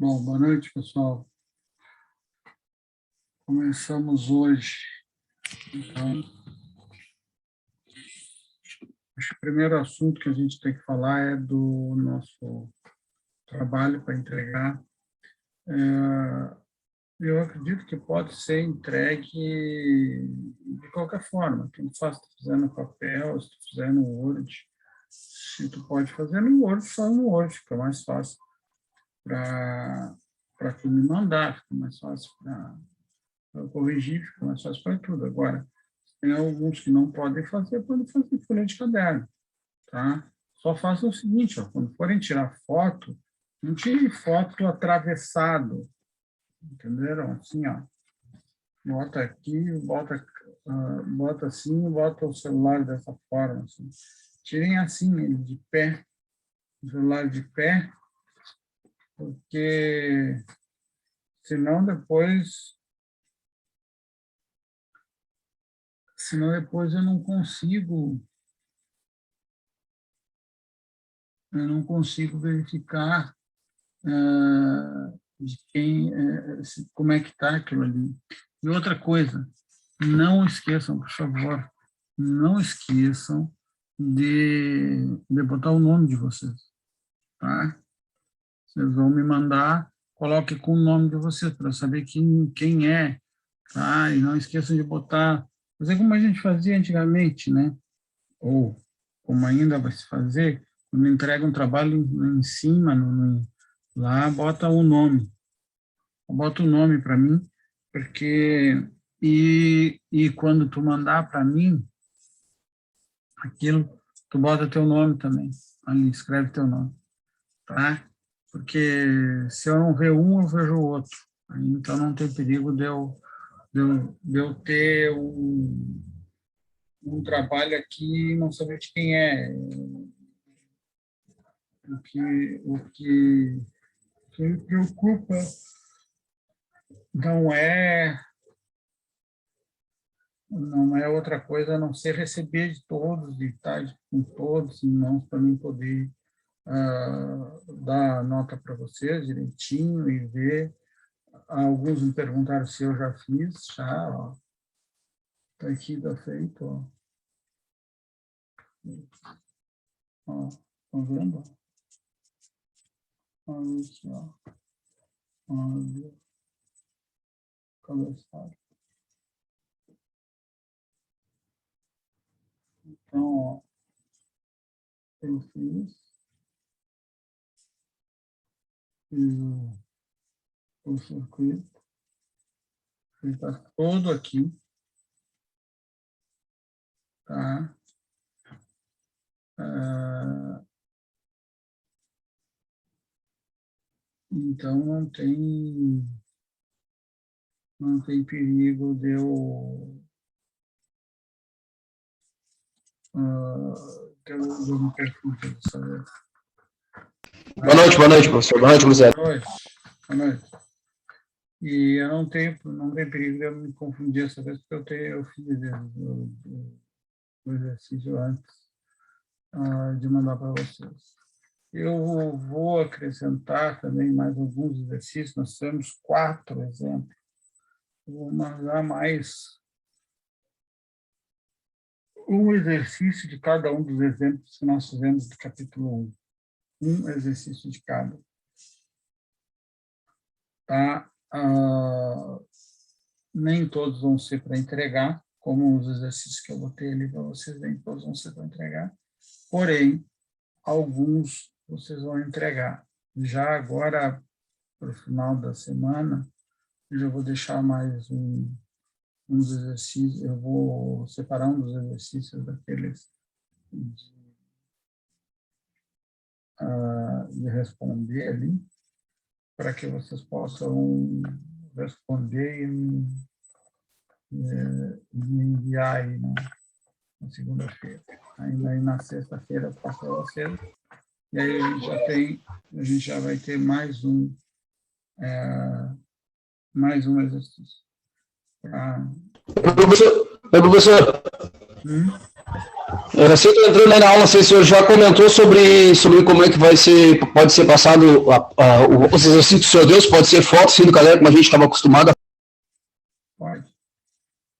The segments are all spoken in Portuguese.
Bom, boa noite, pessoal. Começamos hoje. Então, acho que o primeiro assunto que a gente tem que falar é do nosso trabalho para entregar. Eu acredito que pode ser entregue de qualquer forma. Tanto faz se tu fizer no papel, se tu fizer no Word. Se tu pode fazer no Word, só no Word, fica mais fácil para tu me mandar, fica mais fácil para corrigir, fica mais fácil para tudo. Agora, tem alguns que não podem fazer em folha de caderno, tá? Só faça o seguinte, ó, quando forem tirar foto, não tire foto atravessado, entenderam? Assim, ó, bota aqui, bota assim, bota o celular dessa forma, assim. Tirem assim, ele de pé, o celular de pé, porque senão depois eu não consigo verificar de quem, como é que está aquilo ali. E outra coisa, não esqueçam, por favor, não esqueçam de botar o nome de vocês, tá? Vocês vão me mandar, coloque com o nome de vocês, para eu saber quem é, tá? E não esqueçam de botar, fazer como a gente fazia antigamente, né? Ou como ainda vai se fazer, quando entrega um trabalho em cima, lá, bota o nome. Bota o nome para mim, porque... E quando tu mandar para mim, aquilo, tu bota teu nome também. Ali, escreve teu nome. Tá? Porque se eu não ver um, eu vejo o outro. Então não tem perigo de eu ter um trabalho aqui e não saber de quem é. O que me preocupa não é outra coisa a não ser receber de todos e estar com todos em mãos para mim poder dar nota para vocês direitinho e ver. Alguns me perguntaram se eu já fiz, já, ó. Tá aqui, tá feito, ó. Ó, tá vendo? Olha aqui, ó. Olha. Cabeçalho. Então, ó, eu fiz o circuito, ele está todo aqui, tá? Então, não tem perigo de eu me confundir, sabe? Boa noite, professor. Boa noite, Luciano. Boa noite. E eu não tem perigo de eu me confundir essa vez, porque eu fiz o exercício antes de mandar para vocês. Eu vou acrescentar também mais alguns exercícios, nós temos 4 exemplos. Eu vou mandar mais um exercício de cada um dos exemplos que nós fizemos do capítulo 1. Um exercício de cada. Tá? Nem todos vão ser para entregar, como os exercícios que eu botei ali para vocês, nem todos vão ser para entregar. Porém, alguns vocês vão entregar. Já agora, para o final da semana, eu já vou deixar mais uns exercícios, eu vou separar um dos exercícios daqueles de responder ali, para que vocês possam responder e me enviar aí na segunda-feira. Aí na sexta-feira eu passo para vocês. E aí a gente já vai ter mais um exercício. Professor, eu sei que entrando aí na aula, não sei se o senhor já comentou sobre como é que pode ser passado os exercícios do senhor Deus, pode ser foto, sim, do caderno, como a gente estava acostumado.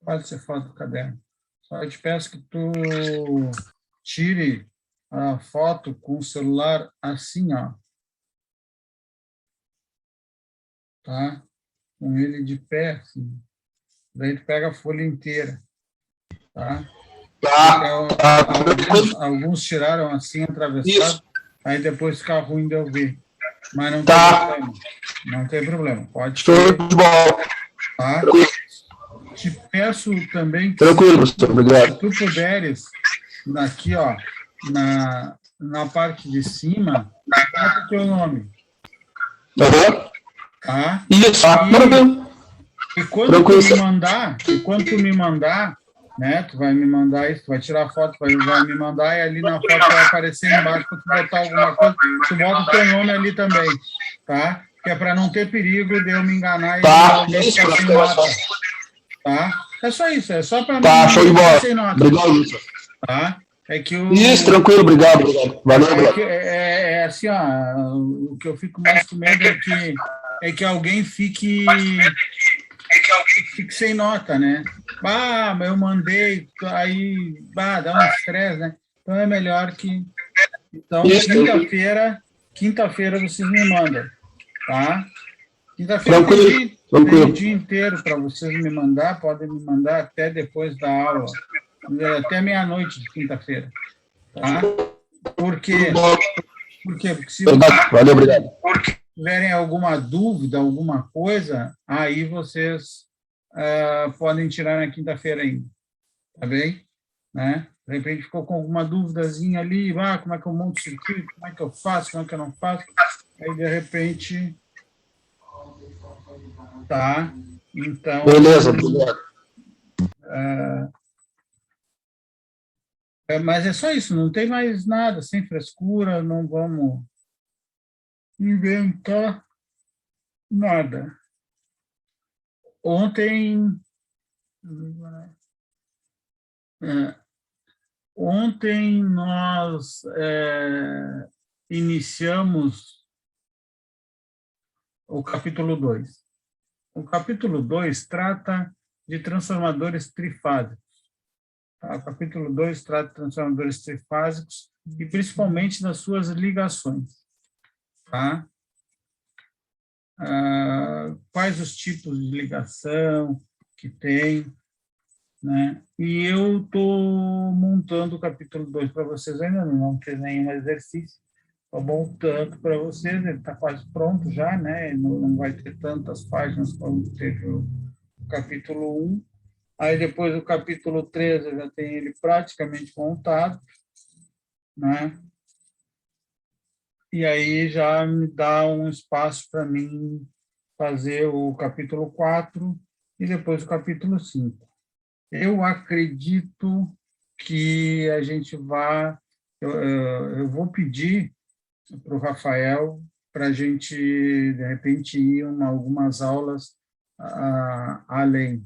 Pode ser foto do caderno. Só eu te peço que tu tire a foto com o celular assim, ó. Tá? Com ele de pé, assim. Daí tu pega a folha inteira. Tá? Alguns tiraram assim, atravessado. Isso. Aí depois fica ruim de eu ver. Mas não tem problema. Não tem problema. Pode ser. Tá? Te peço também que, se tu puderes, aqui, ó, na parte de cima, bota o teu nome. Tá? Isso, e quando tu me mandar, né, tu vai me mandar isso, tu vai tirar a foto, vai me mandar, e ali na foto vai aparecer embaixo, para tu botar alguma coisa, tu bota o teu nome ali também, tá? Que é para não ter perigo de eu me enganar e alguém ficar sem nota. Tá? É só isso, é só para não show de bola. Sem nota. Obrigado, tá? Isso, tranquilo, obrigado. Valeu, é assim, ó, o que eu fico mais com medo é que alguém fique sem nota, né? Mas eu mandei, aí dá um estresse, né? Então é melhor que... Então, quinta-feira vocês me mandam, tá? Quinta-feira tem o dia inteiro para vocês me mandar, podem me mandar até depois da aula, até meia-noite de quinta-feira, tá? Por quê? Porque se Valeu, obrigado. tiverem alguma dúvida, alguma coisa, aí vocês podem tirar na quinta-feira ainda, tá bem? Né? De repente ficou com alguma dúvidazinha ali, como é que eu monto o circuito, como é que eu faço, como é que eu não faço, aí de repente, tá? Então, Beleza, obrigado. mas é só isso, não tem mais nada, sem frescura, não vamos inventar nada. Ontem, ontem nós iniciamos o capítulo 2. O capítulo 2 trata de transformadores trifásicos. Tá? O capítulo 2 trata de transformadores trifásicos e principalmente das suas ligações. Tá? Quais os tipos de ligação que tem, né? E eu estou montando o capítulo 2 para vocês, ainda não fiz nenhum exercício, estou montando para vocês, ele está quase pronto já, né? Não vai ter tantas páginas como teve o capítulo 1. Aí depois o capítulo 3 eu já tenho ele praticamente montado, né? E aí já me dá um espaço para mim fazer o capítulo 4 e depois o capítulo 5. Eu acredito que a gente eu vou pedir para o Rafael para a gente, de repente, ir algumas aulas além,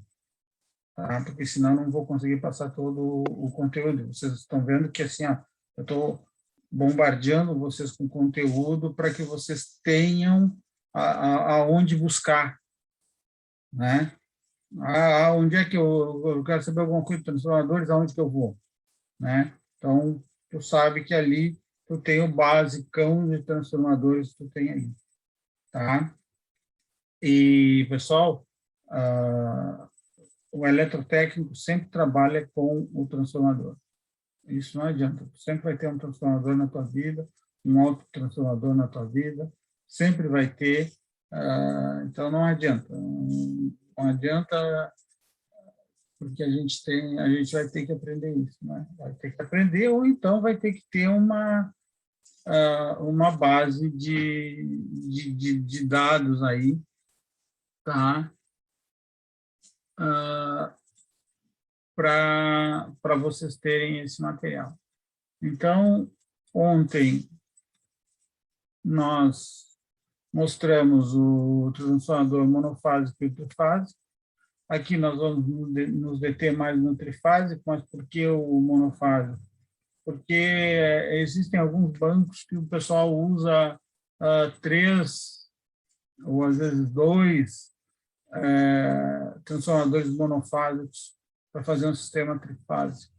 tá? Porque senão eu não vou conseguir passar todo o conteúdo. Vocês estão vendo que assim, eu estou bombardeando vocês com conteúdo para que vocês tenham aonde buscar, né? Onde é que eu quero saber alguma coisa de transformadores, aonde que eu vou, né? Então, tu sabe que ali tu tem o basicão de transformadores que tu tem aí, tá? E, pessoal, o eletrotécnico sempre trabalha com o transformador. Isso não adianta. Tu sempre vai ter um transformador na tua vida, um autotransformador na tua vida, sempre vai ter. Então, não adianta. Não adianta porque a gente vai ter que aprender isso, né? Vai ter que aprender, ou então vai ter que ter uma base de dados aí, tá? Para vocês terem esse material. Então, ontem nós mostramos o transformador monofásico e trifásico. Aqui nós vamos nos deter mais no trifásico, mas por que o monofásico? Porque existem alguns bancos que o pessoal usa 3, ou às vezes 2, transformadores monofásicos para fazer um sistema trifásico.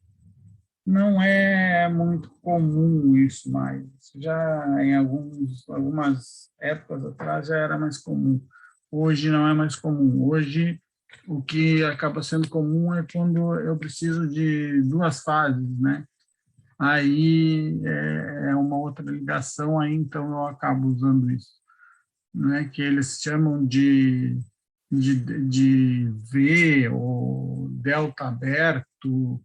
Não é muito comum isso mais. Já em algumas épocas atrás já era mais comum. Hoje não é mais comum. Hoje o que acaba sendo comum é quando eu preciso de 2 fases, né? Aí é uma outra ligação, aí então eu acabo usando isso, né? Que eles chamam de V ou delta aberto,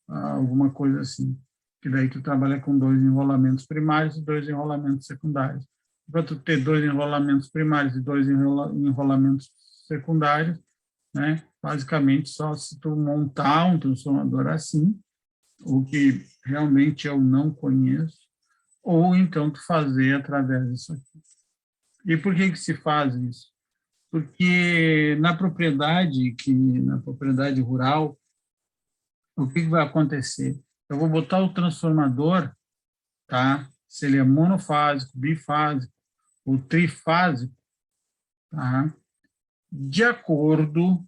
alguma coisa assim, que daí tu trabalha com 2 enrolamentos primários e 2 enrolamentos secundários. Para tu ter 2 enrolamentos primários e 2 enrolamentos secundários, né? Basicamente só se tu montar um transformador assim, o que realmente eu não conheço, ou então tu fazer através disso aqui. E por que se faz isso? Porque na propriedade rural, o que vai acontecer? Eu vou botar o transformador, tá? Se ele é monofásico, bifásico ou trifásico, tá? De acordo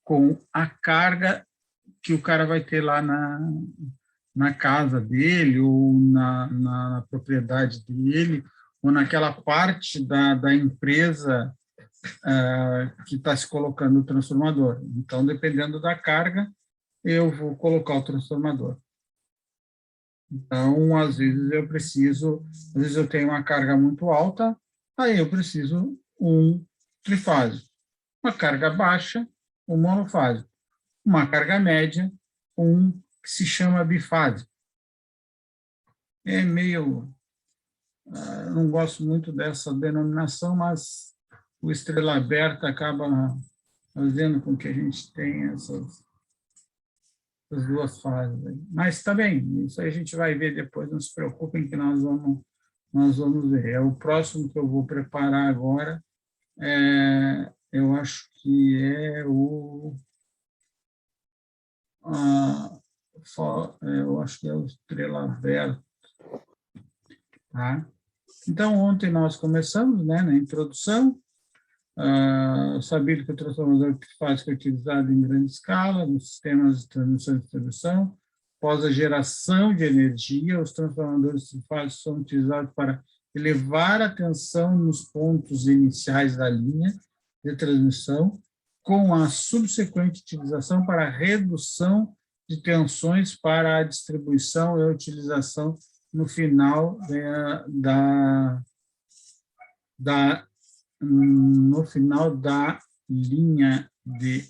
com a carga que o cara vai ter lá na casa dele, ou na propriedade dele, ou naquela parte da empresa que está se colocando o transformador. Então, dependendo da carga, eu vou colocar o transformador. Então, às vezes eu tenho uma carga muito alta, aí eu preciso um trifásico. Uma carga baixa, um monofásico. Uma carga média, um que se chama bifásico. É meio... não gosto muito dessa denominação, mas o estrela aberta acaba fazendo com que a gente tenha essas duas fases. Mas está bem, isso aí a gente vai ver depois, não se preocupem que nós vamos ver. É o próximo que eu vou preparar agora, eu acho que é eu acho que é o estrela aberta. Tá? Então, ontem nós começamos, né, na introdução, sabido que o transformador trifásico é utilizado em grande escala nos sistemas de transmissão e distribuição. Após a geração de energia, os transformadores trifásicos são utilizados para elevar a tensão nos pontos iniciais da linha de transmissão, com a subsequente utilização para a redução de tensões para a distribuição e a utilização no final da linha de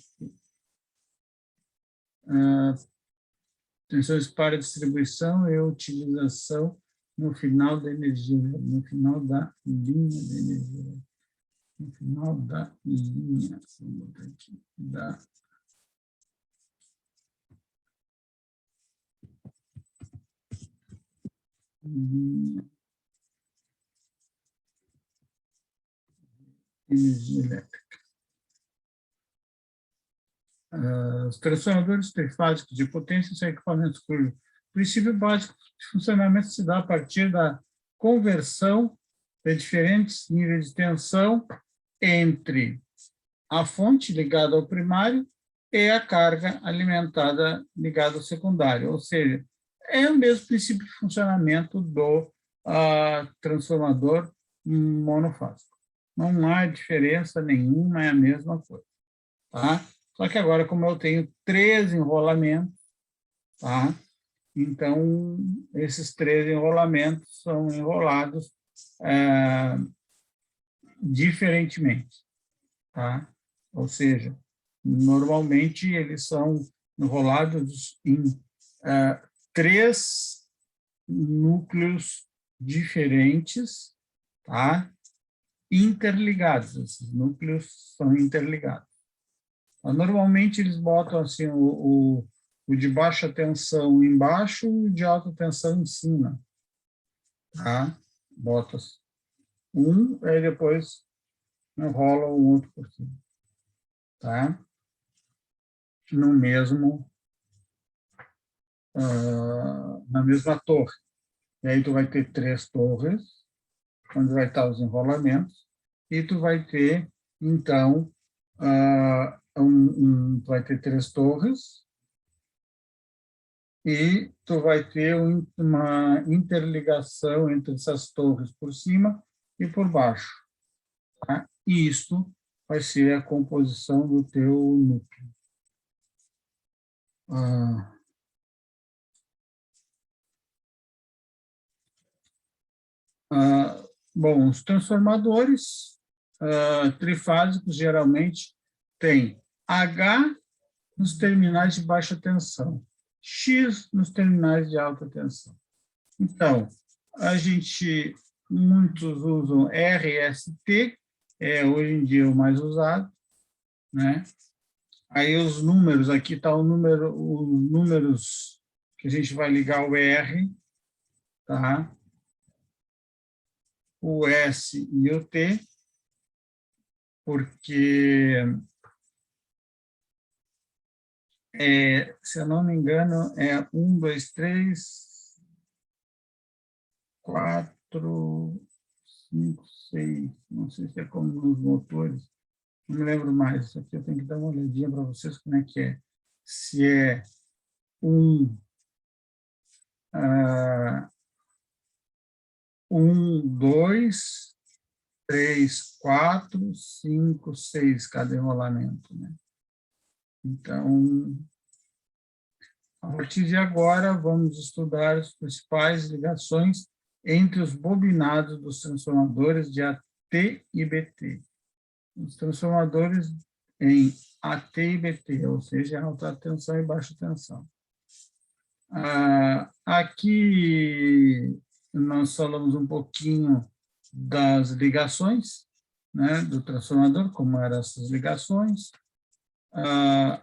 tensões para distribuição e utilização no final da energia, no final da linha de energia, no final da linha, vamos botar aqui, da linha de energia elétrica. Os transformadores trifásicos de potência são equipamentos cujo princípio básico de funcionamento se dá a partir da conversão de diferentes níveis de tensão entre a fonte ligada ao primário e a carga alimentada ligada ao secundário, ou seja, é o mesmo princípio de funcionamento do transformador monofásico. Não há diferença nenhuma, é a mesma coisa. Tá? Só que agora, como eu tenho 3 enrolamentos, tá? Então, esses 3 enrolamentos são enrolados diferentemente. Tá? Ou seja, normalmente eles são enrolados em 3 núcleos diferentes, tá? Interligados. Esses núcleos são interligados. Normalmente eles botam assim o de baixa tensão embaixo e o de alta tensão em cima. Tá? Bota um, aí depois enrola o outro por cima. Tá? No mesmo, na mesma torre. E aí tu vai ter 3 torres, onde vai estar os enrolamentos, e tu vai ter, então, tu vai ter 3 torres, e tu vai ter uma interligação entre essas torres por cima e por baixo. Tá? E isto vai ser a composição do teu núcleo. Bom, os transformadores trifásicos geralmente têm H nos terminais de baixa tensão, X nos terminais de alta tensão. Então, muitos usam RST, hoje em dia o mais usado, né? Aí os números, aqui está os números que a gente vai ligar o R, tá? O S e o T, porque, se eu não me engano, é 1, 2, 3, 4, 5, 6, não sei se é como nos motores, não me lembro mais, isso aqui eu tenho que dar uma olhadinha para vocês como é que é. Se é 1, 2, 3, 4, 5, 6 cada enrolamento, né? Então, A partir de agora, vamos estudar as principais ligações entre os bobinados dos transformadores de AT e BT. Os transformadores em AT e BT, ou seja, alta tensão e baixa tensão. Aqui nós falamos um pouquinho das ligações, né, do transformador, como eram essas ligações.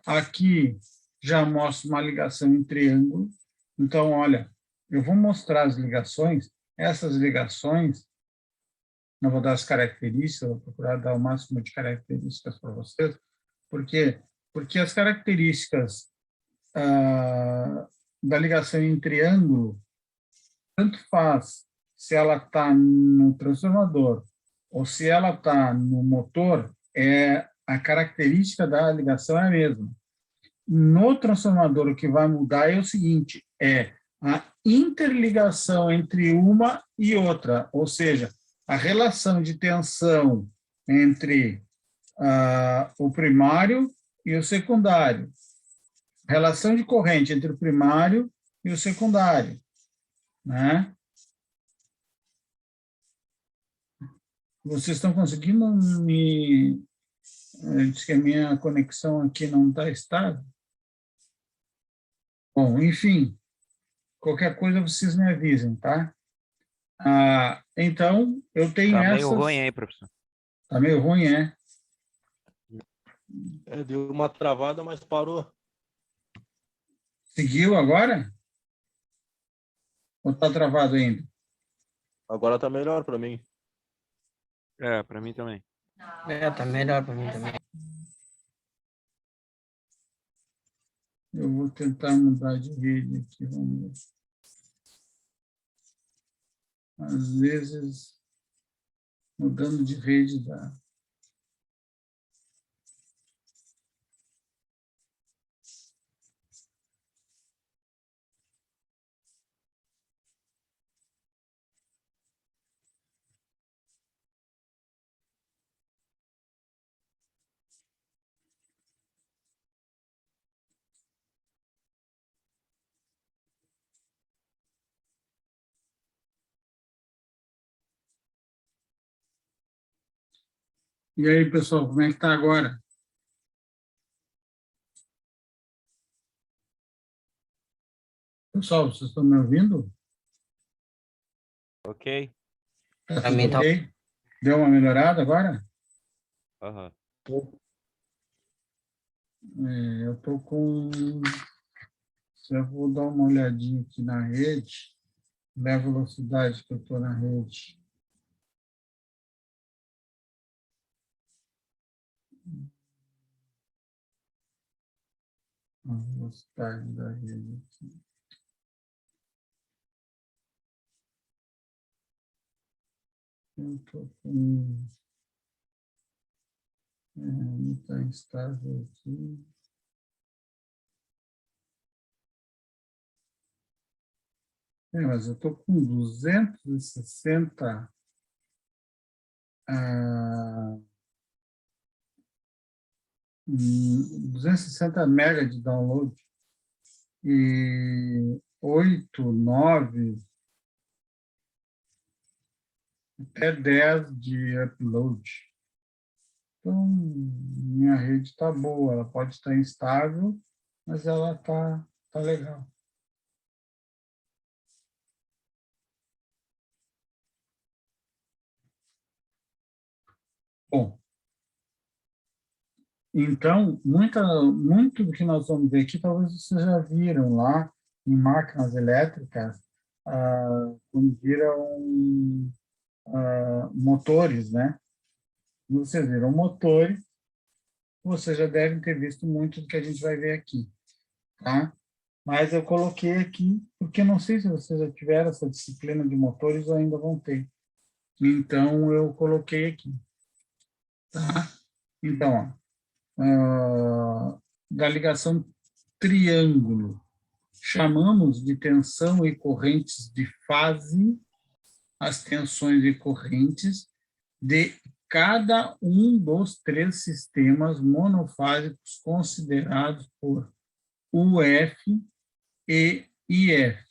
Aqui já mostro uma ligação em triângulo. Então, olha, eu vou mostrar as ligações. Essas ligações, não vou dar as características, vou procurar dar o máximo de características para vocês. Por quê? Porque as características da ligação em triângulo, tanto faz se ela está no transformador ou se ela está no motor, a característica da ligação é a mesma. No transformador, o que vai mudar é o seguinte, é a interligação entre uma e outra, ou seja, a relação de tensão entre o primário e o secundário, a relação de corrente entre o primário e o secundário, né? Vocês estão conseguindo me... Diz que a minha conexão aqui não está estável. Bom, enfim, qualquer coisa vocês me avisem, tá? Então, eu tenho essas... Tá meio ruim aí, professor. Tá meio ruim, é? Deu uma travada, mas parou. Seguiu agora? Ou está travado ainda? Agora tá melhor para mim. Para mim também. Tá melhor para mim também. Eu vou tentar mudar de rede aqui, vamos ver. Às vezes, mudando de rede dá. E aí, pessoal, como é que está agora? Pessoal, vocês estão me ouvindo? Ok. Tá Pra tudo mim tá- ok? Deu uma melhorada agora? Aham. Eu estou com... Se eu vou dar uma olhadinha aqui na rede, ver a velocidade que eu estou na rede. A velocidade da rede aqui. Eu estou com... não está instável aqui. Mas eu estou com 260... 260 mega de download e 8, 9, até 10 de upload. Então, minha rede está boa, ela pode estar instável, mas ela tá legal. Bom, então, muito do que nós vamos ver aqui, talvez vocês já viram lá em máquinas elétricas, quando viram motores, né? Vocês viram motores, vocês já devem ter visto muito do que a gente vai ver aqui, tá? Mas eu coloquei aqui, porque não sei se vocês já tiveram essa disciplina de motores ou ainda vão ter. Então, eu coloquei aqui, tá? Então, da ligação triângulo, chamamos de tensão e correntes de fase as tensões e correntes de cada um dos três sistemas monofásicos considerados por UF e IF.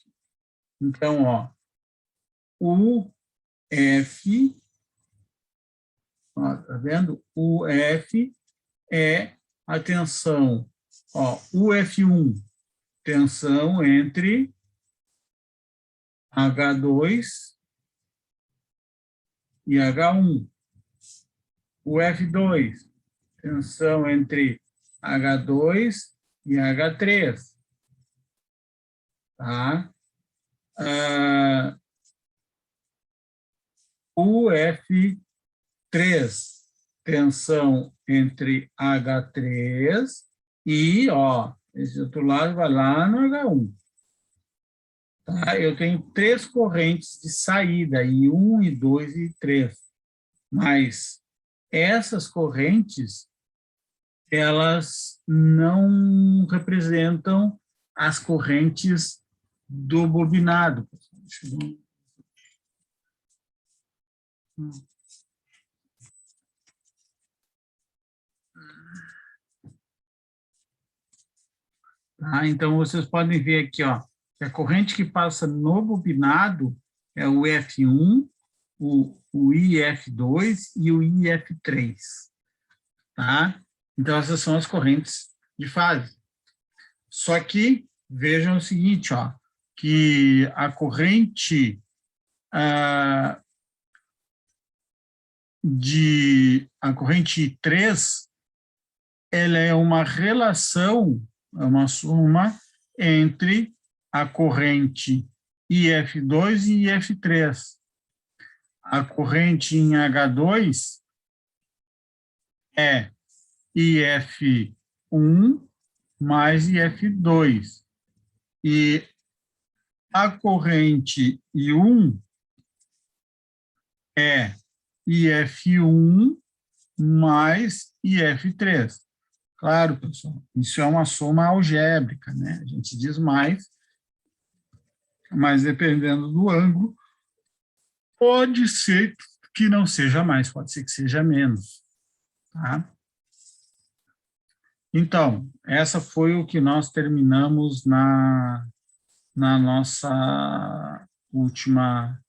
Então, ó, o F, ó, tá vendo? O F é a tensão, ó, o F1, tensão entre H2 e H1. O F2, tensão entre H2 e H3. Tá? O F3, tensão entre H3 e, ó, esse outro lado vai lá no H1. Tá? Eu tenho 3 correntes de saída, I1, I2 e I3. Mas essas correntes, elas não representam as correntes do bobinado. Deixa eu ver. Tá? Então, vocês podem ver aqui, ó, que a corrente que passa no bobinado é o F1, o IF2 e o IF3. Tá? Então, essas são as correntes de fase. Só que, vejam o seguinte, ó, que a corrente a corrente 3, ela é uma relação, é uma soma entre a corrente IF2 e IF3. A corrente em H2 é IF1 mais IF2. E a corrente I1 é IF1 mais IF3. Claro, pessoal, isso é uma soma algébrica, né? A gente diz mais, mas dependendo do ângulo, pode ser que não seja mais, pode ser que seja menos. Tá? Então, essa foi o que nós terminamos na nossa última,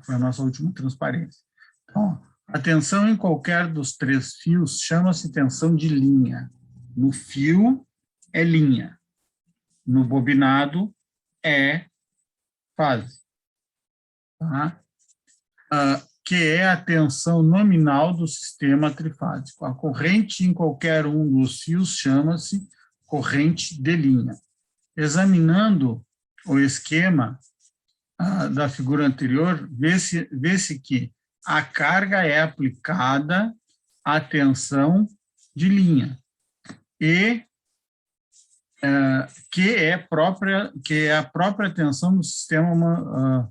foi a nossa última transparência. Então, a tensão em qualquer dos 3 fios chama-se tensão de linha. No fio é linha, no bobinado é fase. Tá? Que é a tensão nominal do sistema trifásico. A corrente em qualquer um dos fios chama-se corrente de linha. Examinando o esquema da figura anterior, vê-se que a carga é aplicada à tensão de linha e que é a própria tensão do sistema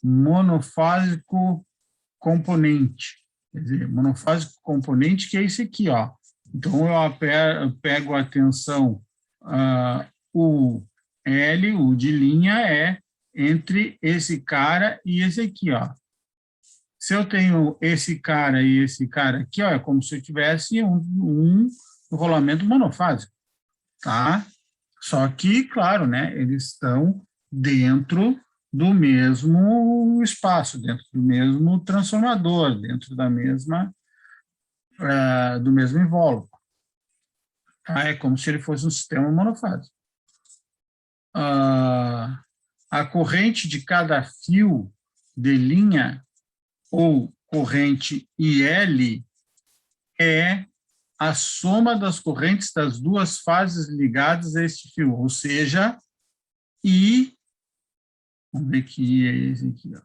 monofásico componente. Quer dizer, monofásico componente, que é esse aqui, ó. Então, eu pego a tensão o L, o de linha, é entre esse cara e esse aqui, ó. Se eu tenho esse cara e esse cara aqui, ó, é como se eu tivesse um rolamento monofásico, tá? Só que, claro, né, eles estão dentro do mesmo espaço, dentro do mesmo transformador, dentro da mesma, do mesmo invólucro. Tá? É como se ele fosse um sistema monofásico. A corrente de cada fio de linha ou corrente IL é a soma das correntes das 2 fases ligadas a este fio, ou seja, I, vamos ver que I é esse aqui, ó.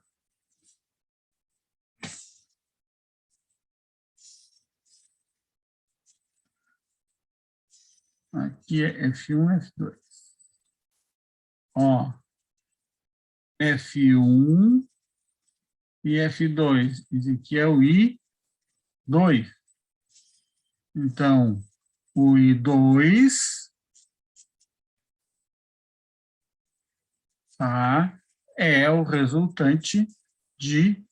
Aqui é F1, F2. Ó, F1 e F2. Esse aqui é o I2. Então, o I2, tá, é o resultante de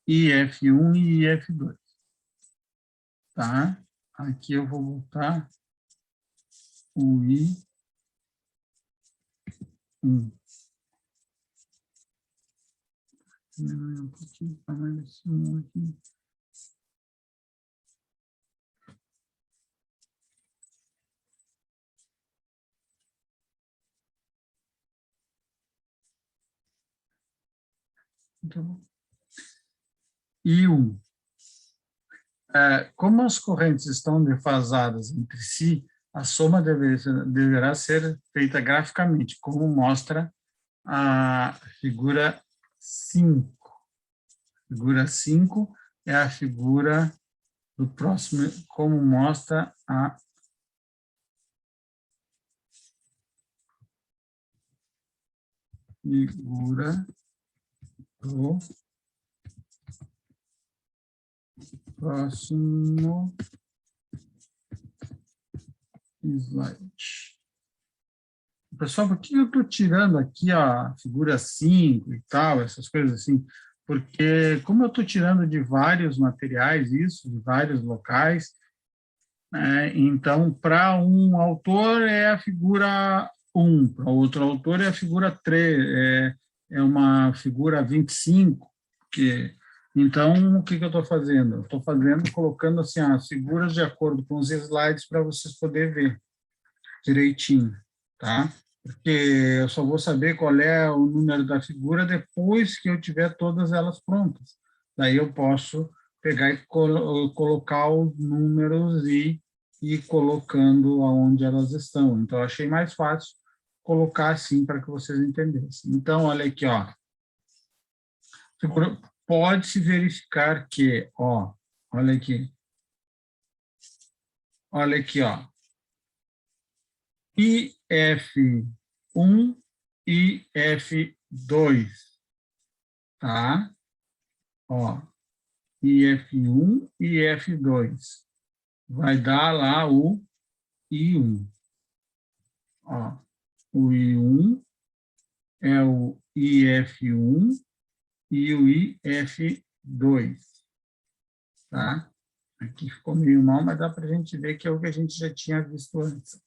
IF1 e IF2. Tá? Aqui eu vou botar o 1. Diminuir um pouquinho o tamanho desse 1 aqui. Então, e 1. Como as correntes estão defasadas entre si, a soma deverá ser feita graficamente, como mostra a figura 5. Figura 5 é a figura do próximo, como mostra a figura do próximo slide. Pessoal, por que eu estou tirando aqui a figura 5 e tal, essas coisas assim? Porque como eu estou tirando de vários materiais isso, de vários locais, então, para um autor é a figura 1, para outro autor é a figura 3, é uma figura 25, então, o que eu estou fazendo? Eu estou colocando assim, as figuras de acordo com os slides para vocês poderem ver direitinho, tá? Porque eu só vou saber qual é o número da figura depois que eu tiver todas elas prontas. Daí eu posso pegar e colocar os números e ir colocando aonde elas estão. Então, eu achei mais fácil colocar assim para que vocês entendessem. Então, olha aqui, ó. Pode-se verificar que, ó, olha aqui, ó, IF1 e IF2, tá? Ó, IF1 e IF2, vai dar lá o I1, ó, o I1 é o IF1 e o IF2, tá? Aqui ficou meio mal, mas dá para a gente ver que é o que a gente já tinha visto antes.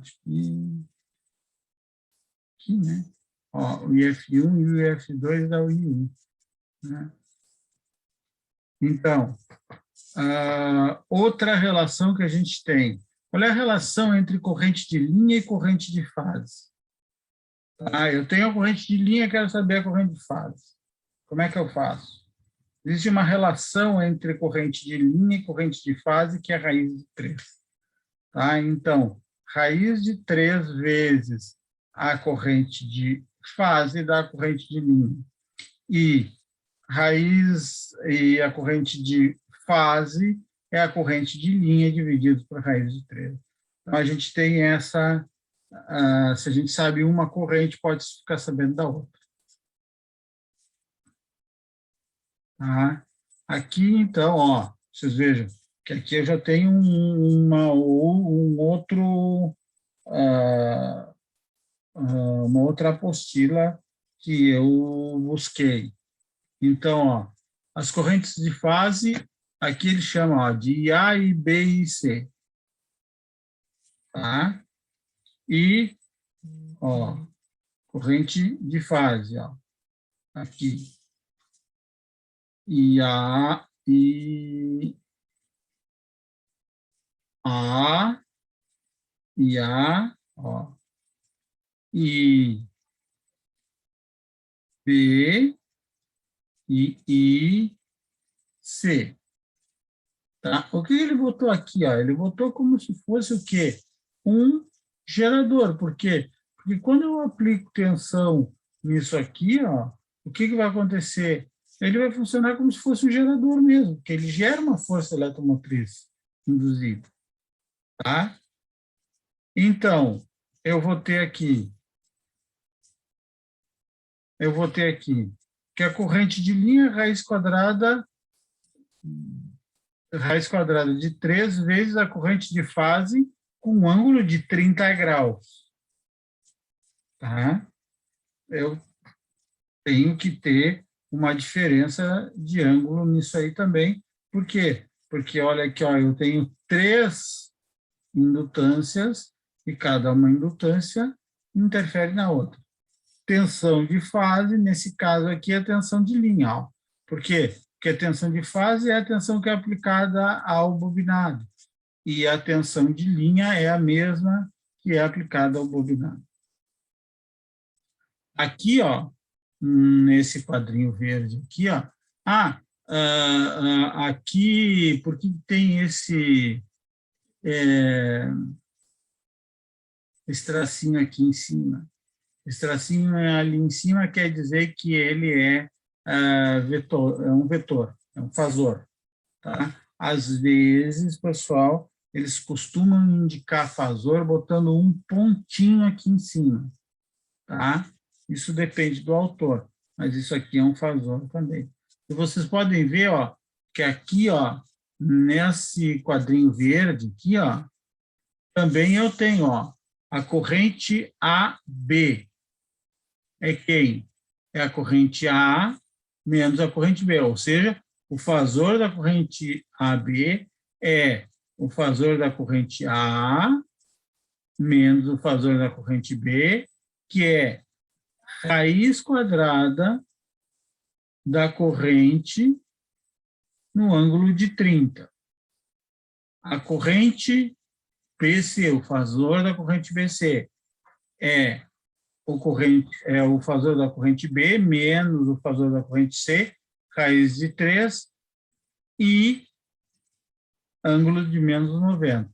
Acho que aqui, né? Ó, o IF1 e o IF2 dá o I1, né? Então, outra relação que a gente tem. Qual é a relação entre corrente de linha e corrente de fase? Eu tenho a corrente de linha, quero saber a corrente de fase. Como é que eu faço? Existe uma relação entre corrente de linha e corrente de fase, que é a raiz de 3. Tá? Então, raiz de 3 vezes a corrente de fase dá a corrente de linha. E a corrente de fase é a corrente de linha dividido por raiz de 3. Então, a gente tem essa... se a gente sabe uma corrente, pode ficar sabendo da outra. Tá? Aqui, então, ó, vocês vejam que aqui eu já tenho uma outra apostila que eu busquei. Então, ó, as correntes de fase, aqui ele chama, ó, de A e B e C. Tá? E, ó, corrente de fase, ó, aqui. E A, e A, e A, ó, e B, e C. Tá? O que ele botou aqui? Ó? Ele botou como se fosse o quê? Um gerador. Por quê? Porque quando eu aplico tensão nisso aqui, ó, o que vai acontecer? Ele vai funcionar como se fosse um gerador mesmo, porque ele gera uma força eletromotriz induzida. Tá? Então, eu vou ter aqui que a corrente de linha raiz quadrada de 3 vezes a corrente de fase com um ângulo de 30 graus. Tá? Eu tenho que ter uma diferença de ângulo nisso aí também. Por quê? Porque, olha aqui, ó, eu tenho 3 indutâncias e cada uma indutância interfere na outra. Tensão de fase, nesse caso aqui, é a tensão de linha. Ó. Por quê? Porque a tensão de fase é a tensão que é aplicada ao bobinado. E a tensão de linha é a mesma que é aplicada ao bobinado. Aqui, ó, nesse quadrinho verde aqui, ó, aqui, por que tem esse tracinho aqui em cima? Esse tracinho ali em cima quer dizer que ele é vetor, é um vetor, é um fasor. Tá? Às vezes, pessoal, eles costumam indicar fasor botando um pontinho aqui em cima. Tá? Isso depende do autor, mas isso aqui é um fasor também. E vocês podem ver, ó, que aqui, ó, nesse quadrinho verde aqui, ó, também eu tenho, ó, a corrente AB. É quem? É a corrente A menos a corrente B, ou seja, o fasor da corrente AB é o fasor da corrente A menos o fasor da corrente B, que é raiz quadrada da corrente no ângulo de 30. A corrente BC, o fasor da corrente BC, é o fasor da corrente B menos o fasor da corrente C, raiz de 3, e ângulo de menos 90.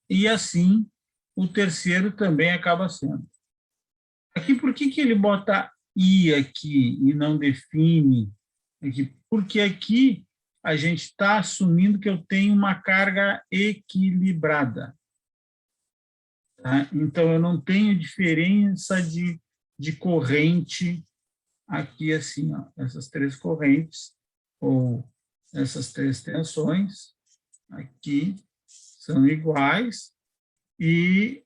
E assim, o terceiro também acaba sendo. Aqui, por que ele bota I aqui e não define aqui? Porque aqui a gente está assumindo que eu tenho uma carga equilibrada. Tá? Então, eu não tenho diferença de corrente aqui, assim, ó, essas três correntes, ou essas três tensões, aqui, são iguais, e,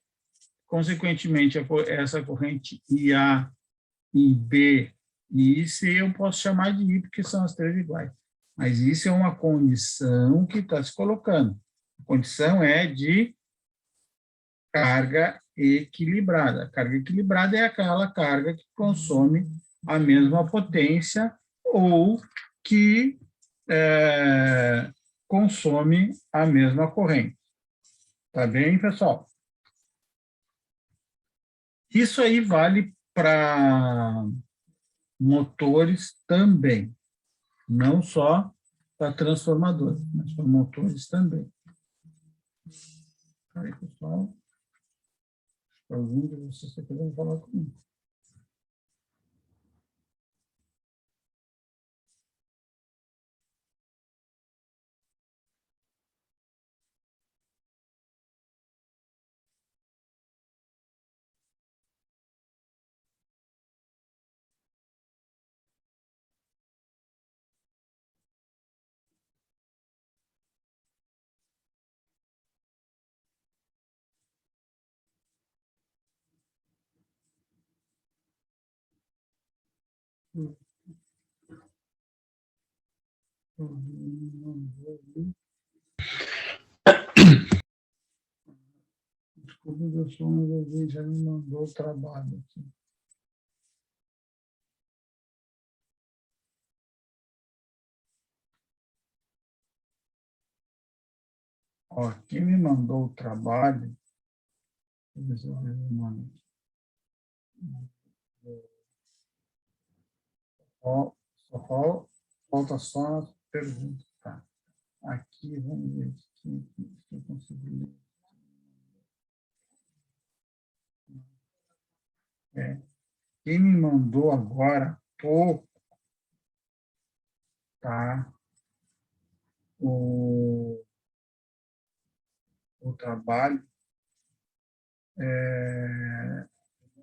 consequentemente, essa corrente IA, IB e IC eu posso chamar de I, porque são as três iguais. Mas isso é uma condição que está se colocando. A condição é de carga equilibrada. A carga equilibrada é aquela carga que consome a mesma potência ou que consome a mesma corrente. Tá bem, pessoal? Isso aí vale para motores também, não só para transformadores, mas para motores também. Aí, pessoal, algum de vocês está querendo falar comigo? Desculpa, eu sou um já me mandou o trabalho aqui. Ó, quem me mandou o trabalho, deixa eu ver o nome. Ó, falta só a pergunta. Tá. Aqui, vamos ver se eu consigo ler. Quem me mandou agora há pouco, tá? O trabalho,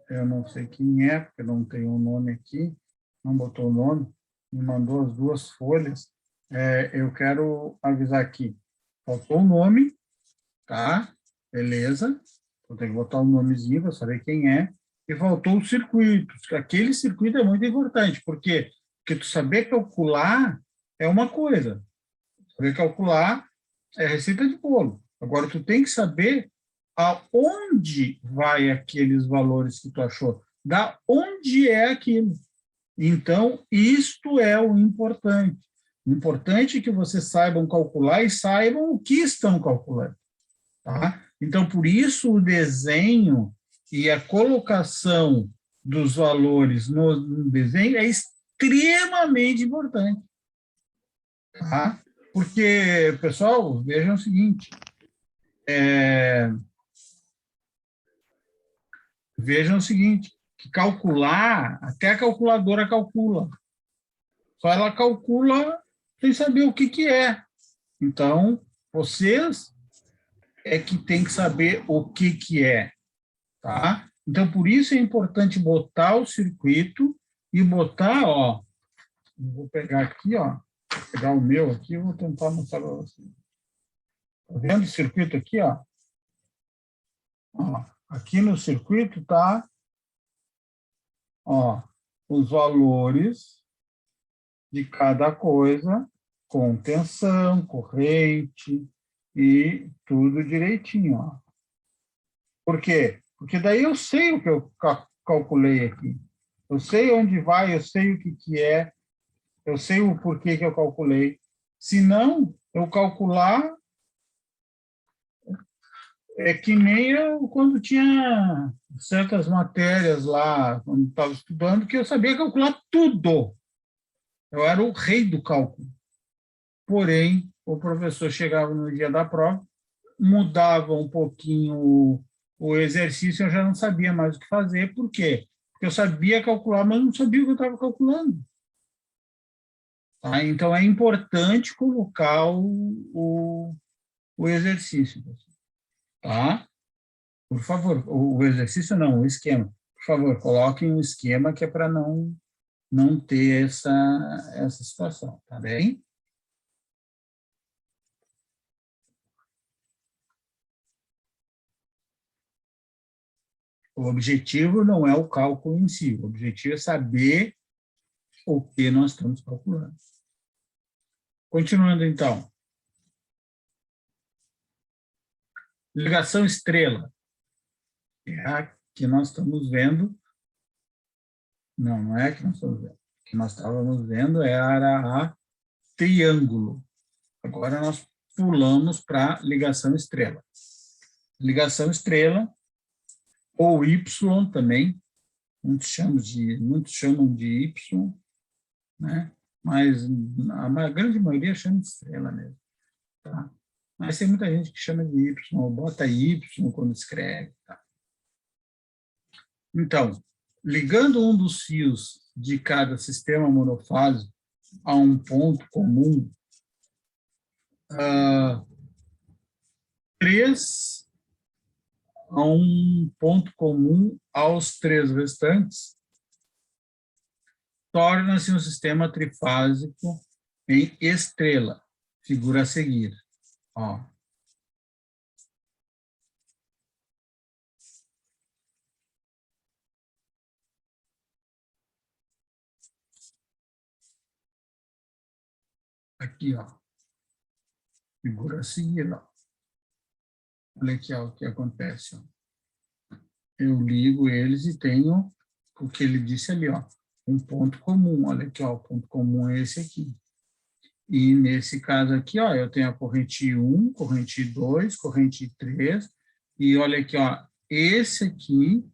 eu não sei quem é, porque não tem o nome aqui, não botou o nome, me mandou as duas folhas. Eu quero avisar aqui, faltou o nome, tá? Beleza, vou ter que botar o nomezinho para saber quem é, e faltou o circuito. Aquele circuito é muito importante, porque tu saber calcular é uma coisa, saber calcular é receita de bolo. Agora, tu tem que saber aonde vai aqueles valores que tu achou, da onde é aquilo. Então, isto é o importante. O importante é que vocês saibam calcular e saibam o que estão calculando. Tá? Então, por isso, o desenho e a colocação dos valores no desenho é extremamente importante. Tá? Porque, pessoal, vejam o seguinte, que calcular, até a calculadora calcula. Só ela calcula sem saber o que é. Então, vocês é que tem que saber o que é. Tá? Então, por isso é importante botar o circuito e botar, ó, vou pegar aqui, ó, vou pegar o meu aqui, eu vou tentar mostrar para vocês. Tá vendo o circuito aqui, ó? Ó, aqui no circuito tá, ó, os valores de cada coisa, com tensão, corrente e tudo direitinho, ó. Por quê? Porque daí eu sei o que eu calculei aqui. Eu sei onde vai, eu sei o que é, eu sei o porquê que eu calculei. Se não, eu calcular é que nem eu quando tinha certas matérias lá, quando estava estudando, que eu sabia calcular tudo. Eu era o rei do cálculo. Porém, o professor chegava no dia da prova, mudava um pouquinho o exercício, eu já não sabia mais o que fazer. Por quê? Porque eu sabia calcular, mas não sabia o que eu estava calculando. Tá? Então, é importante colocar o exercício. Tá? Por favor, o exercício não, o esquema. Por favor, coloquem um esquema que é para não ter essa situação, tá bem? O objetivo não é o cálculo em si, o objetivo é saber o que nós estamos calculando. Continuando, então. Ligação estrela. É a que nós estamos vendo. Não, não é a que nós estamos vendo. O que nós estávamos vendo era a triângulo. Agora nós pulamos para ligação estrela. Ligação estrela, ou Y também, muitos chamam de Y, né? Mas a grande maioria chama de estrela mesmo. Tá? Mas tem muita gente que chama de Y, ou bota Y quando escreve. Tá? Então, ligando um dos fios de cada sistema monofásico a um ponto comum, a um ponto comum aos três restantes, torna-se um sistema trifásico em estrela, figura a seguir. Ó. Aqui, ó. Figura a seguir, ó. Olha aqui, ó, o que acontece. Ó. Eu ligo eles e tenho o que ele disse ali, ó, um ponto comum. Olha aqui, ó, o ponto comum é esse aqui. E nesse caso aqui, ó, eu tenho a corrente 1, corrente 2, corrente 3, e olha aqui, ó, esse aqui,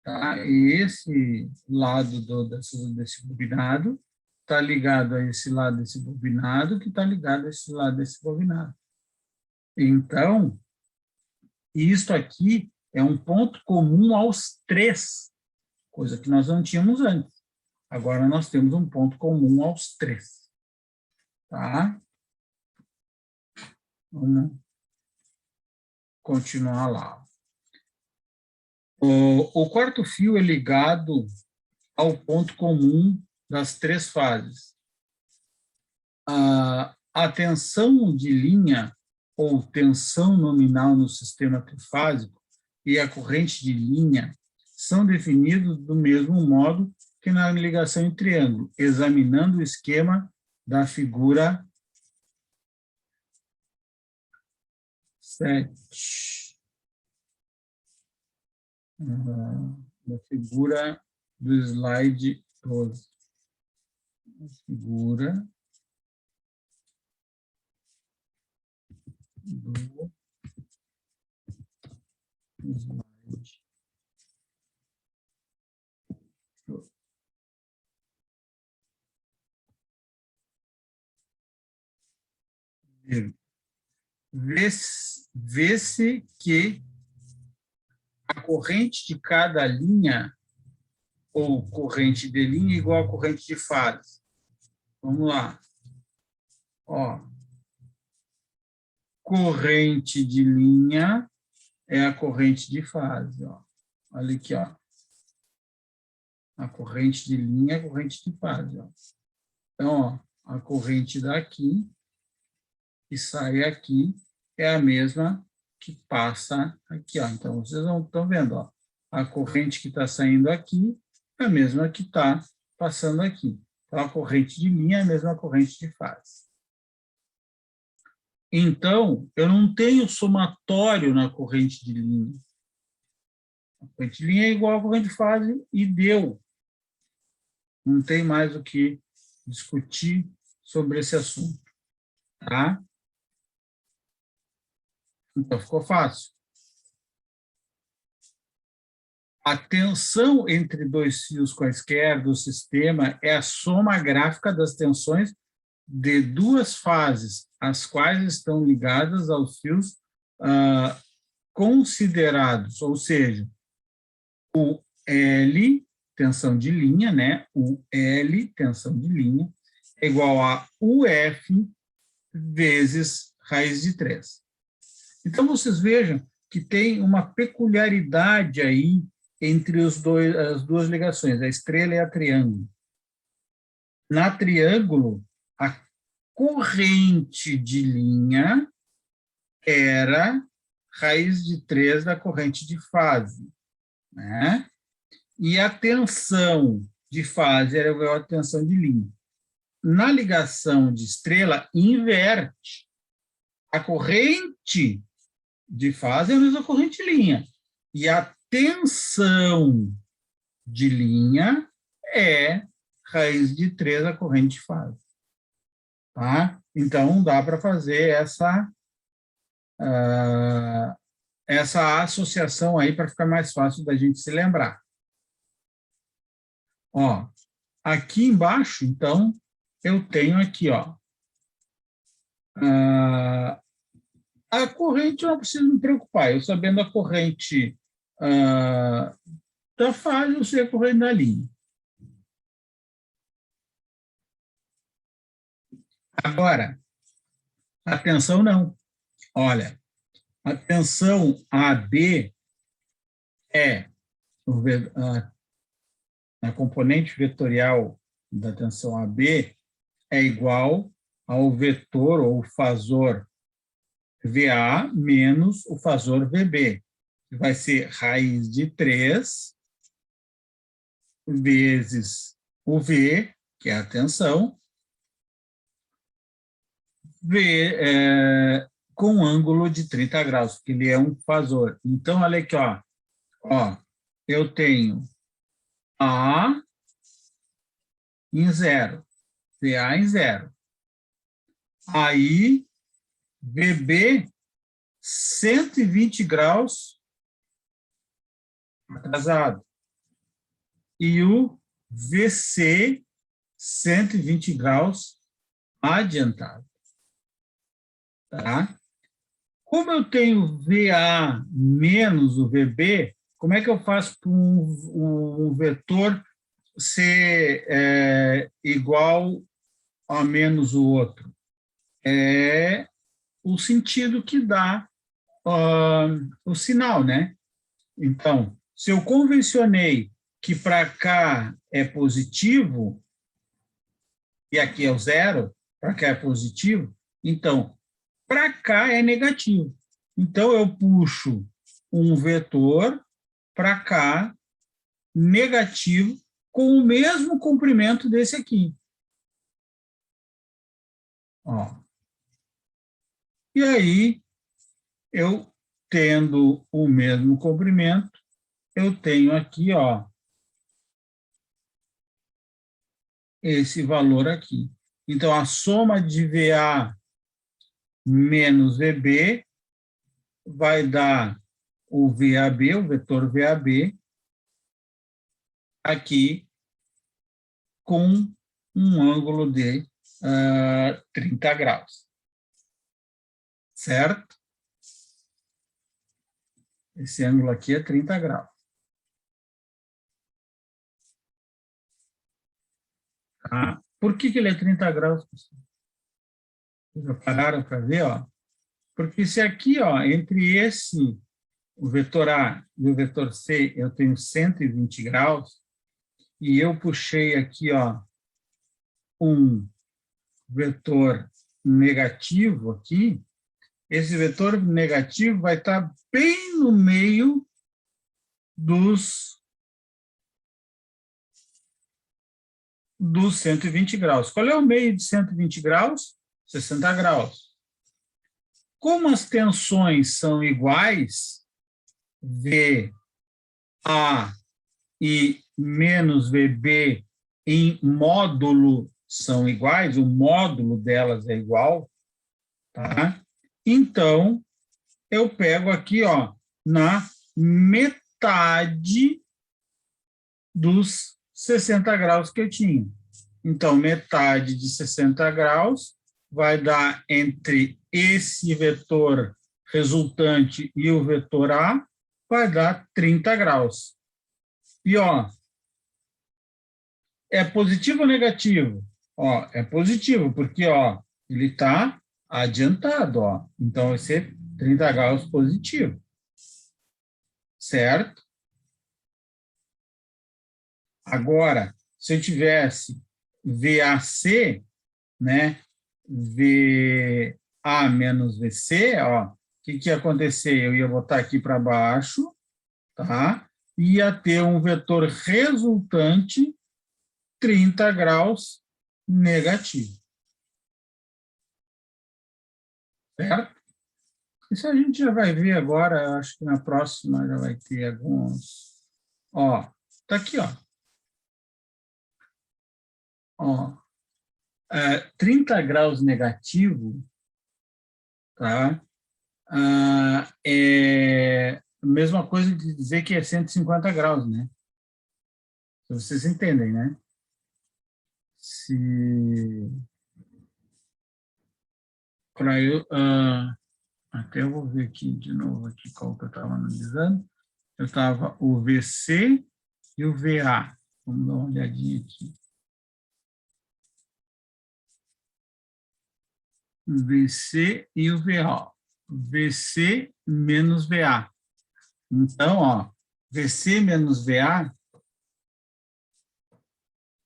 tá? Esse lado desse bobinado está ligado a esse lado desse bobinado, que está ligado a esse lado desse bobinado. Então, isto aqui é um ponto comum aos três, coisa que nós não tínhamos antes. Agora nós temos um ponto comum aos três. Tá? Vamos continuar lá. O quarto fio é ligado ao ponto comum das três fases. A tensão de linha ou tensão nominal no sistema trifásico e a corrente de linha são definidos do mesmo modo que na ligação em triângulo, examinando o esquema da figura 7. da figura do slide 12. A figura do slide 12. Vê-se que a corrente de cada linha, ou corrente de linha, é igual a corrente de fase. Vamos lá. Ó, corrente de linha é a corrente de fase. Ó. Olha aqui, ó. A corrente de linha é a corrente de fase. Ó. Então, ó, a corrente daqui, que sai aqui, é a mesma que passa aqui. Ó. Então, vocês estão vendo, ó, a corrente que está saindo aqui é a mesma que está passando aqui. Então, a corrente de linha é a mesma corrente de fase. Então, eu não tenho somatório na corrente de linha. A corrente de linha é igual à corrente de fase e deu. Não tem mais o que discutir sobre esse assunto. Tá? Então, ficou fácil. A tensão entre dois fios quaisquer do sistema é a soma gráfica das tensões de duas fases, as quais estão ligadas aos fios considerados, ou seja, o L, tensão de linha, né? O L, tensão de linha, é igual a UF vezes raiz de 3. Então, vocês vejam que tem uma peculiaridade aí entre as duas ligações, a estrela e a triângulo. Na triângulo, a corrente de linha era raiz de 3 da corrente de fase, né? E a tensão de fase era igual à tensão de linha. Na ligação de estrela, inverte. A corrente de fase é a mesma corrente de linha. E a tensão de linha é raiz de 3 da corrente de fase. Tá? Então, dá para fazer essa associação aí para ficar mais fácil da gente se lembrar. Ó, aqui embaixo, então, eu tenho aqui, ó, a corrente eu não preciso me preocupar, eu sabendo a corrente da fase, eu sei a corrente da linha. Agora, a tensão não. Olha, a tensão AB é a componente vetorial da tensão AB é igual ao vetor ou fasor VA menos o fasor VB, que vai ser raiz de 3 vezes o V, que é a tensão, com ângulo de 30 graus, porque ele é um fasor. Então, olha aqui, ó, eu tenho A em 0, VA em 0. Aí, VB, 120 graus atrasado. E o VC, 120 graus adiantado. Tá? Como eu tenho VA menos o VB, como é que eu faço para um vetor ser igual a menos o outro? É o sentido que dá o sinal, né? Então, se eu convencionei que para cá é positivo, e aqui é o 0, para cá é positivo, então, para cá é negativo. Então, eu puxo um vetor para cá, negativo, com o mesmo comprimento desse aqui. Ó. E aí, eu tendo o mesmo comprimento, eu tenho aqui, ó, esse valor aqui. Então, a soma de VA menos VB vai dar o VAB, o vetor VAB, aqui com um ângulo de 30 graus. Certo? Esse ângulo aqui é 30 graus. Tá? Por que ele é 30 graus, pessoal? Vocês já pararam para ver, ó? Porque se aqui, ó, entre o vetor A e o vetor C, eu tenho 120 graus, e eu puxei aqui, ó, um vetor negativo aqui, esse vetor negativo vai estar bem no meio dos 120 graus. Qual é o meio de 120 graus? 60 graus. Como as tensões são iguais, VA e menos VB em módulo são iguais, o módulo delas é igual, tá? Então, eu pego aqui, ó, na metade dos 60 graus que eu tinha. Então, metade de 60 graus vai dar entre esse vetor resultante e o vetor A, vai dar 30 graus. E, ó, é positivo ou negativo? Ó, é positivo, porque, ó, ele está adiantado, ó. Então, vai ser 30 graus positivo. Certo? Agora, se eu tivesse VAC, né, VA menos VC, ó, o que ia acontecer? Eu ia botar aqui para baixo, tá? Ia ter um vetor resultante 30 graus negativo. Certo? Isso a gente já vai ver agora, acho que na próxima já vai ter alguns. Ó, tá aqui, ó. Ó, 30 graus negativo, tá? É a mesma coisa de dizer que é 150 graus, né? Vocês entendem, né? Se para eu até eu vou ver aqui de novo aqui qual que eu estava analisando. Eu estava o VC e o VA. Vamos dar uma olhadinha aqui. VC e o VA. VC menos VA. Então, ó, VC menos VA,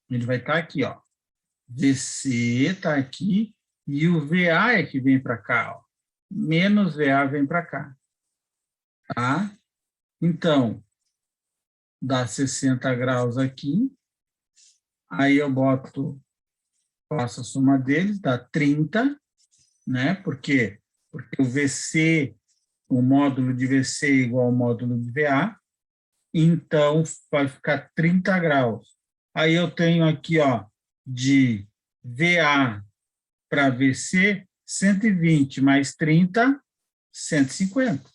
ele vai estar aqui, ó. VC está aqui e o VA é que vem para cá, ó. Menos VA vem para cá. Tá? Então, dá 60 graus aqui. Aí eu faço a soma deles, dá 30, né? Por quê? Porque o VC, o módulo de VC é igual ao módulo de VA, então vai ficar 30 graus. Aí eu tenho aqui, ó, de VA para VC, 120 mais 30, 150.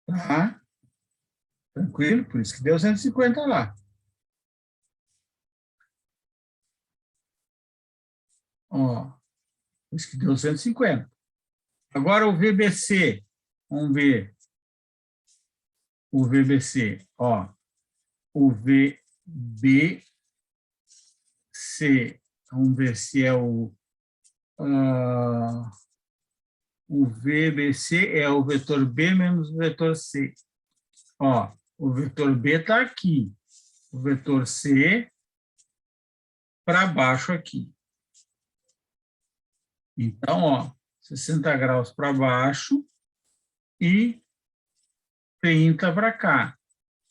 Tá? Tranquilo? Por isso que deu 150 lá. Ó, por isso que deu 150. Agora o VBC, vamos ver o VBC, ó, o VBC, vamos ver se é o VBC é o vetor B menos o vetor C. Ó, o vetor B está aqui, o vetor C para baixo aqui. Então, ó, 60 graus para baixo e 30 para cá.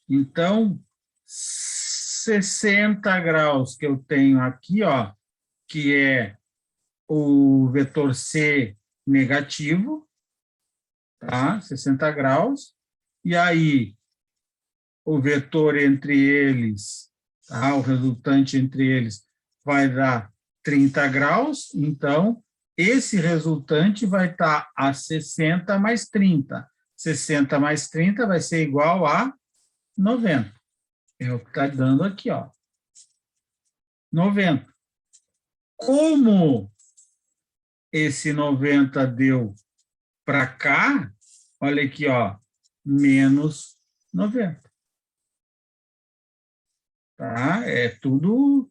Então, 60 graus que eu tenho aqui, ó, que é o vetor C negativo, tá? 60 graus, e aí o vetor entre eles, tá? O resultante entre eles vai dar 30 graus, então esse resultante vai estar a 60 mais 30. 60 mais 30 vai ser igual a 90. É o que está dando aqui, ó. 90. Como esse 90 deu para cá, olha aqui, ó, menos 90. Tá? É tudo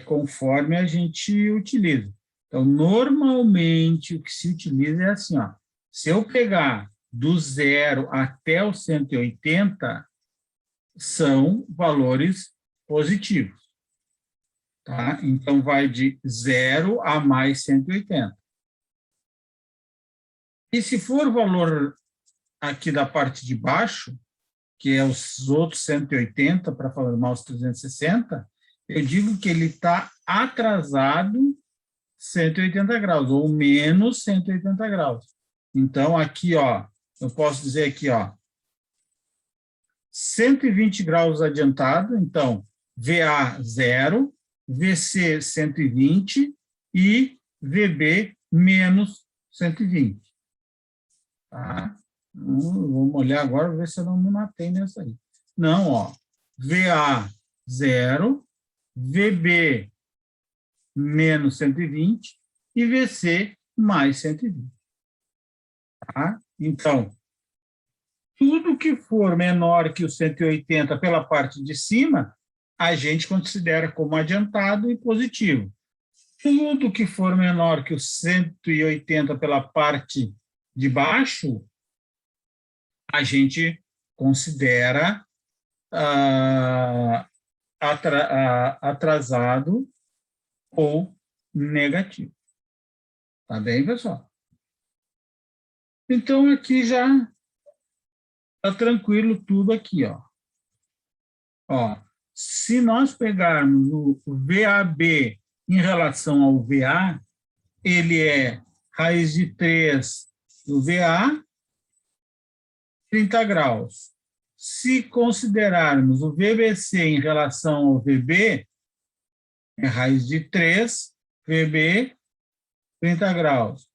conforme a gente utiliza. Então, normalmente, o que se utiliza é assim, ó, se eu pegar do 0 até o 180, são valores positivos. Tá? Então, vai de 0 a mais 180. E se for o valor aqui da parte de baixo, que é os outros 180 para formar os 360, eu digo que ele está atrasado 180 graus, ou menos 180 graus. Então, aqui, ó, eu posso dizer aqui, ó, 120 graus adiantado, então, VA 0, VC 120 e VB menos 120. Tá? Vamos olhar agora, ver se eu não me matei nessa aí. Não, ó, VA 0, VB menos 120 e VC mais 120. Tá? Então, tudo que for menor que o 180 pela parte de cima, a gente considera como adiantado e positivo. Tudo que for menor que o 180 pela parte de baixo, a gente considera atrasado ou negativo. Tá bem, pessoal? Então, aqui já está tranquilo tudo aqui, ó. Ó, se nós pegarmos o VAB em relação ao VA, ele é raiz de 3 do VA, 30 graus. Se considerarmos o VBC em relação ao VB, é raiz de 3, VB, 30 graus.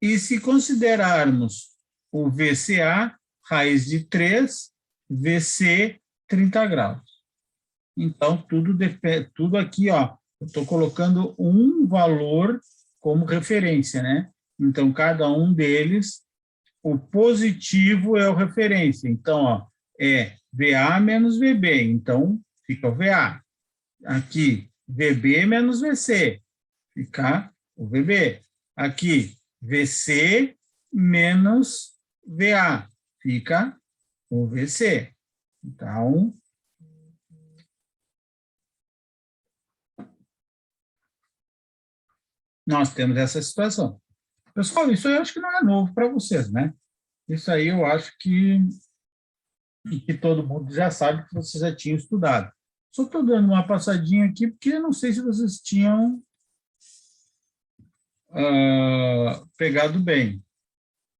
E se considerarmos o VCA, raiz de 3, VC, 30 graus. Então, tudo aqui, ó, eu estou colocando um valor como referência, né? Então, cada um deles, o positivo é o referência. Então, ó, é VA menos VB. Então, fica o VA. Aqui, VB menos VC. Fica o VB. Aqui, VC menos VA. Fica o VC. Então, nós temos essa situação. Pessoal, isso aí eu acho que não é novo para vocês, né? Isso aí eu acho que todo mundo já sabe, que vocês já tinham estudado. Só estou dando uma passadinha aqui, porque eu não sei se vocês tinham pegado bem.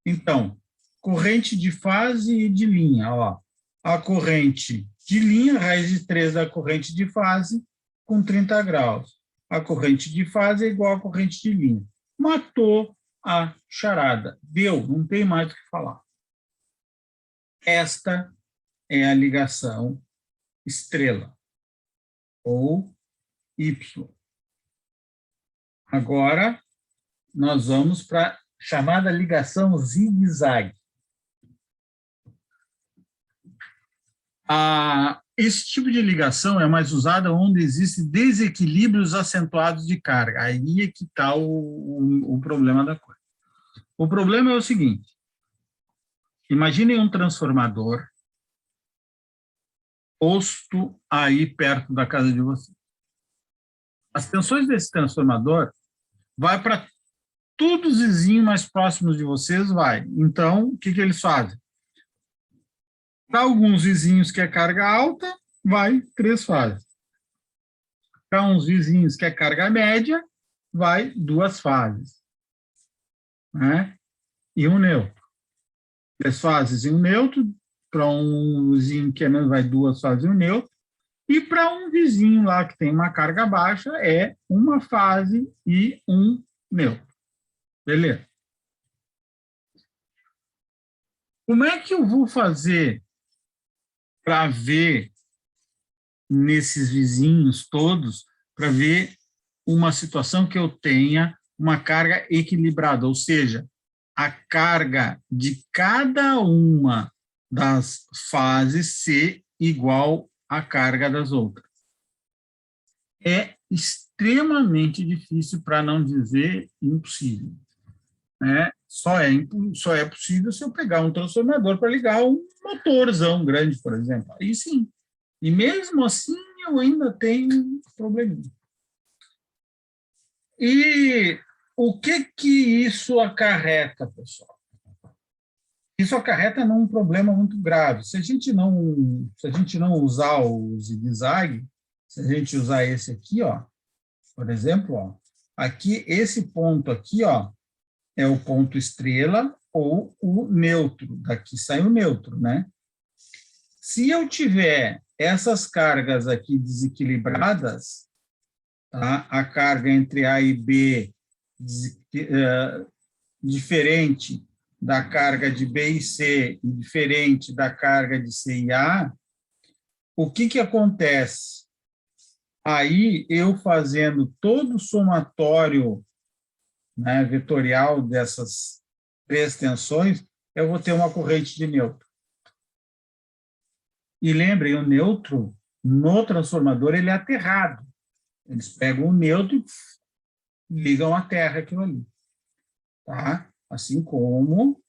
Então, corrente de fase e de linha. Ó. A corrente de linha, raiz de 3 da corrente de fase, com 30 graus. A corrente de fase é igual à corrente de linha. Matou a charada. Deu, não tem mais o que falar. Esta é a ligação estrela, ou Y. Agora, nós vamos para a chamada ligação zigue-zague. Esse tipo de ligação é mais usada onde existem desequilíbrios acentuados de carga. Aí é que está o problema da coisa. O problema é o seguinte: imaginem um transformador posto aí perto da casa de vocês. As tensões desse transformador vai para todos os vizinhos mais próximos de vocês, vai. Então, o que eles fazem? Para alguns vizinhos que é carga alta, vai 3 fases. Para uns vizinhos que é carga média, vai 2 fases. Né? E um neutro. 3 fases e um neutro, para um vizinho que vai 2 fases e um neutro, e para um vizinho lá que tem uma carga baixa, é uma fase e um neutro. Beleza? Como é que eu vou fazer para ver nesses vizinhos todos, para ver uma situação que eu tenha uma carga equilibrada, ou seja, a carga de cada uma das fases ser igual à carga das outras? É extremamente difícil, para não dizer impossível, né? Só é possível se eu pegar um transformador para ligar um motorzão grande, por exemplo. Aí sim. E mesmo assim eu ainda tenho um probleminha. E o que isso acarreta, pessoal? Isso acarreta num problema muito grave. Se a gente não usar o zigue-zague, se a gente usar esse aqui, ó, por exemplo, ó, aqui, esse ponto aqui, ó, é o ponto estrela ou o neutro. Daqui sai o neutro, né? Se eu tiver essas cargas aqui desequilibradas, tá? A carga entre A e B diferente da carga de B e C e diferente da carga de C e A, o que acontece? Aí, eu fazendo todo o somatório, né, vetorial dessas 3 tensões, eu vou ter uma corrente de neutro. E lembrem, o neutro, no transformador, ele é aterrado. Eles pegam o neutro e ligam a terra aquilo ali. Tá? Assim como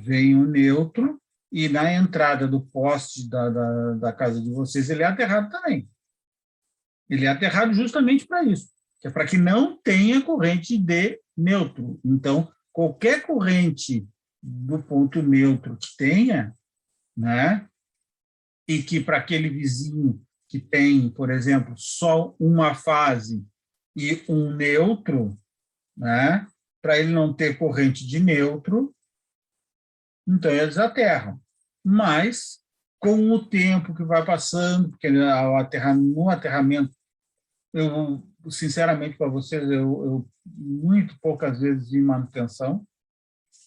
vem o neutro e na entrada do poste da casa de vocês, ele é aterrado também. Ele é aterrado justamente para isso, que é para que não tenha corrente de neutro. Então, qualquer corrente do ponto neutro que tenha, né, e que para aquele vizinho que tem, por exemplo, só uma fase e um neutro, né, para ele não ter corrente de neutro, então eles aterram. Mas, com o tempo que vai passando, porque no aterramento, eu, sinceramente, para vocês, eu muito poucas vezes vi manutenção.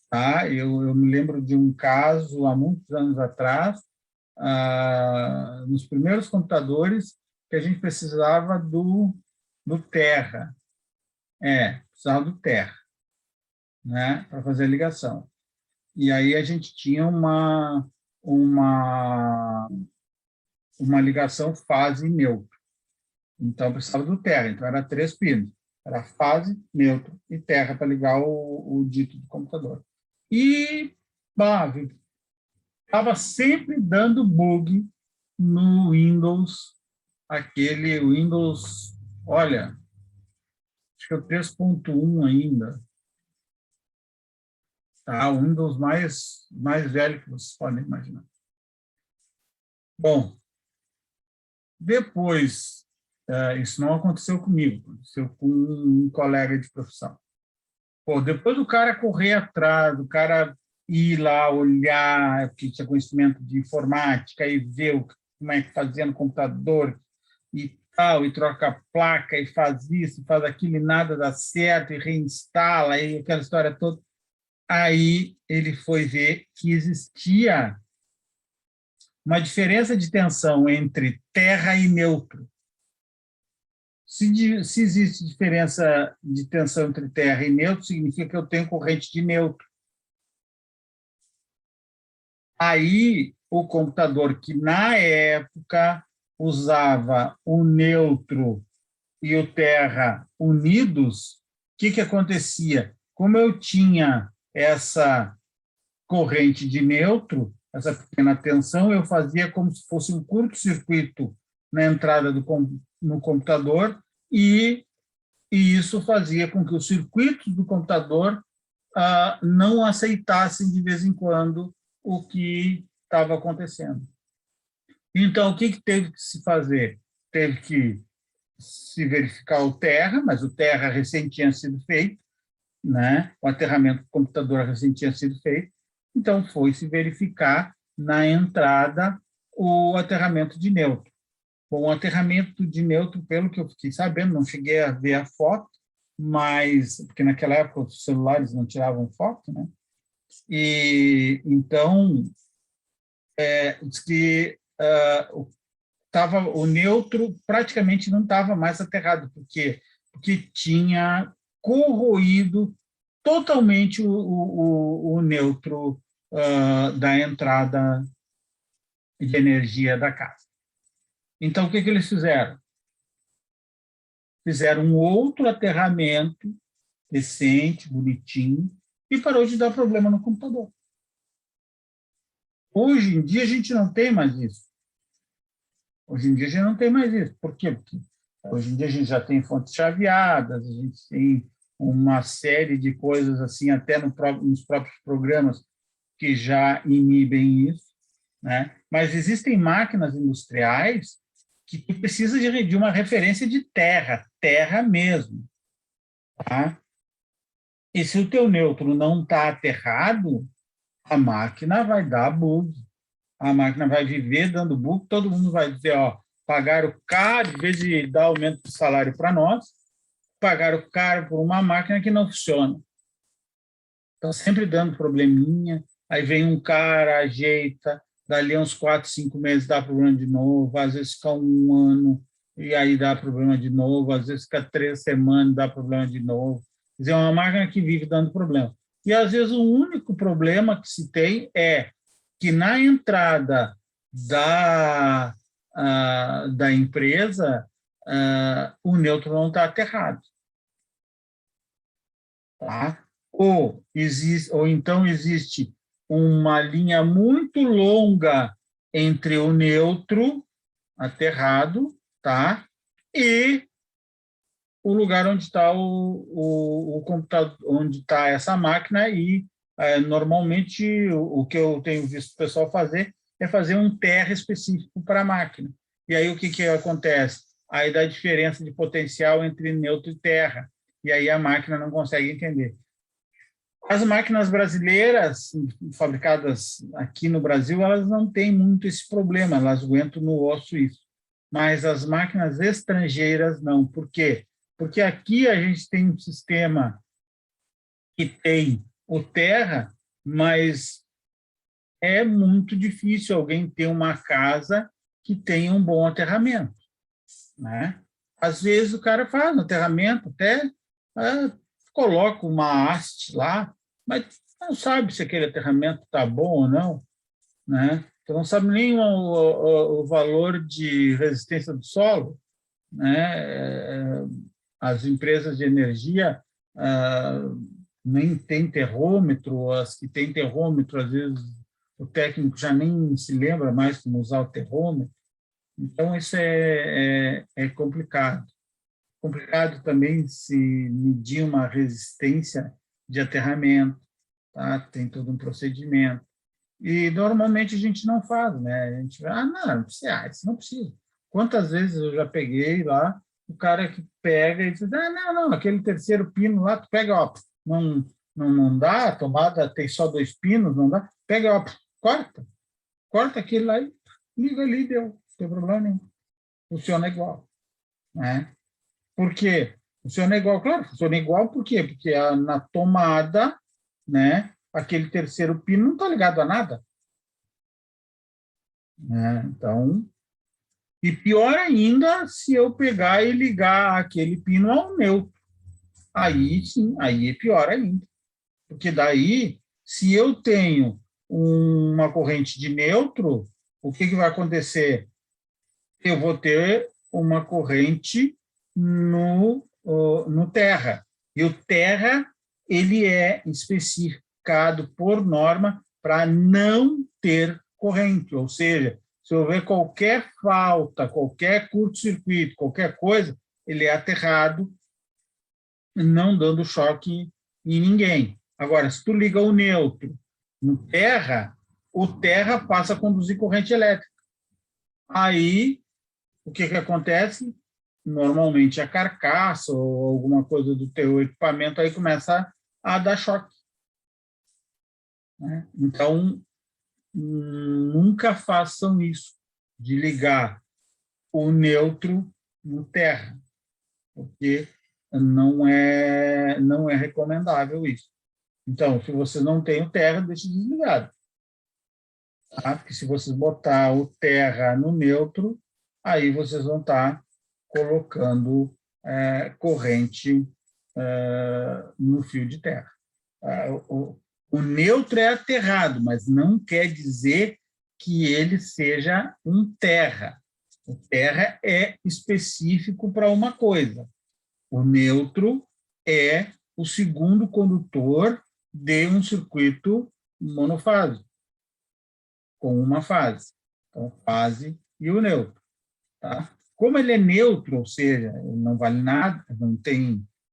Tá? Eu me lembro de um caso, há muitos anos atrás, nos primeiros computadores, que a gente precisava do Terra. Precisava do Terra, né, para fazer a ligação. E aí a gente tinha uma ligação fase e neutro. Então, precisava do Terra. Então, era 3 pinos. Era fase, neutro e Terra para ligar o dito do computador. E estava sempre dando bug no Windows, aquele Windows, olha, acho que é o 3.1 ainda. Tá? O Windows mais velho que vocês podem imaginar. Bom, depois, isso não aconteceu comigo, aconteceu com um colega de profissão. Depois do cara correr atrás, do cara ir lá olhar, porque tinha conhecimento de informática, e ver como é que fazia no computador e tal, e troca a placa, e faz isso, faz aquilo, e nada dá certo, e reinstala, e aquela história toda. Aí ele foi ver que existia uma diferença de tensão entre terra e neutro. Se existe diferença de tensão entre terra e neutro, significa que eu tenho corrente de neutro. Aí, o computador que, na época, usava o neutro e o terra unidos, o que acontecia? Como eu tinha essa corrente de neutro, essa pequena tensão, eu fazia como se fosse um curto-circuito na entrada no computador, e isso fazia com que os circuitos do computador não aceitassem de vez em quando o que estava acontecendo. Então, o que teve que se fazer? Teve que se verificar o Terra, mas o Terra recém tinha sido feito, né? O aterramento do computador recém tinha sido feito, então foi se verificar na entrada o aterramento de neutro. Bom, o aterramento de neutro, pelo que eu fiquei sabendo, não cheguei a ver a foto, mas porque naquela época os celulares não tiravam foto, né? E então diz que o neutro praticamente não estava mais aterrado, porque tinha corroído totalmente o neutro da entrada de energia da casa. Então, o que eles fizeram? Fizeram um outro aterramento decente, bonitinho, e parou de dar problema no computador. Hoje em dia, a gente não tem mais isso. Hoje em dia, a gente não tem mais isso. Por quê? Porque hoje em dia, a gente já tem fontes chaveadas, a gente tem uma série de coisas, assim, até nos próprios programas que já inibem isso, né? Mas existem máquinas industriais que tu precisa de uma referência de terra mesmo, tá? E se o teu neutro não está aterrado, a máquina vai dar bug. A máquina vai viver dando bug, todo mundo vai dizer, ó, pagaram caro, em vez de dar aumento de salário para nós, pagaram caro por uma máquina que não funciona. Então, sempre dando probleminha, aí vem um cara, ajeita, dali uns 4, 5 meses dá problema de novo, às vezes fica um ano e aí dá problema de novo, às vezes fica 3 semanas e dá problema de novo. Quer dizer, é uma máquina que vive dando problema. E, às vezes, o único problema que se tem é que, na entrada da empresa, o neutro não está aterrado. Tá? Ou então existe uma linha muito longa entre o neutro aterrado, tá? E o lugar onde está o computador, onde está essa máquina, e normalmente o que eu tenho visto o pessoal fazer é fazer um terra específico para a máquina. E aí o que acontece? Aí dá diferença de potencial entre neutro e terra, e aí a máquina não consegue entender. As máquinas brasileiras, fabricadas aqui no Brasil, elas não têm muito esse problema, elas aguentam no osso isso. Mas as máquinas estrangeiras não. Por quê? Porque aqui a gente tem um sistema que tem o terra, mas é muito difícil alguém ter uma casa que tenha um bom aterramento, né? Às vezes o cara faz um aterramento, até coloca uma haste lá, mas não sabe se aquele aterramento está bom ou não, né? Então, não sabe nem o valor de resistência do solo, né? As empresas de energia nem têm terrômetro, as que têm terrômetro, às vezes o técnico já nem se lembra mais como usar o terrômetro. Então, isso é complicado. Complicado também se medir uma resistência de aterramento, tá? Tem todo um procedimento. E, normalmente, a gente não faz, né? A gente vai, não precisa, isso não precisa. Quantas vezes eu já peguei lá, o cara que pega e diz, não, aquele terceiro pino lá, tu pega, ó, não dá, a tomada tem só 2 pinos, não dá, pega, ó, corta aquele lá e liga ali, deu, não tem problema nenhum. Funciona igual, né? Por quê? Funciona igual, claro, funciona igual por quê? Porque na tomada, né, aquele terceiro pino não está ligado a nada. Né? Então, e pior ainda se eu pegar e ligar aquele pino ao neutro. Aí sim, aí é pior ainda. Porque daí, se eu tenho uma corrente de neutro, o que vai acontecer? Eu vou ter uma corrente no terra. E o terra, ele é especificado por norma para não ter corrente, ou seja, se houver qualquer falta, qualquer curto-circuito, qualquer coisa, ele é aterrado, não dando choque em ninguém. Agora, se tu liga o neutro no terra, o terra passa a conduzir corrente elétrica. Aí, o que acontece? Normalmente a carcaça ou alguma coisa do teu equipamento aí começa a dar choque. Né? Então, nunca façam isso, de ligar o neutro no terra, porque não é recomendável isso. Então, se você não tem o terra, deixe desligado. Tá? Porque se vocês botar o terra no neutro, aí vocês vão estar colocando corrente no fio de terra. O neutro é aterrado, mas não quer dizer que ele seja um terra. O terra é específico para uma coisa. O neutro é o segundo condutor de um circuito monofásico, com uma fase. Então, fase e o neutro. Tá? Como ele é neutro, ou seja, ele não vale nada,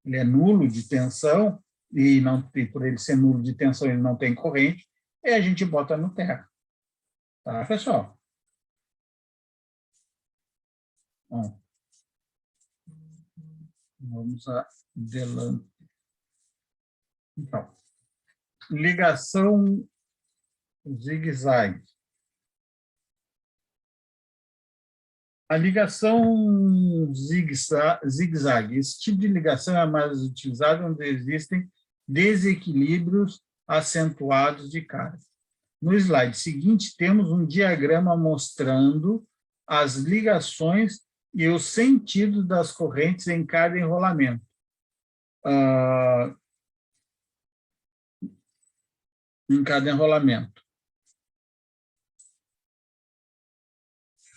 ele é nulo de tensão, e por ele ser nulo de tensão, ele não tem corrente, e a gente bota no terra. Tá, pessoal? Bom, vamos adiante. Então, ligação zigue-zague. A ligação zigue-zague, esse tipo de ligação é mais utilizada onde existem desequilíbrios acentuados de carga. No slide seguinte, temos um diagrama mostrando as ligações e os sentidos das correntes em cada enrolamento. Em cada enrolamento.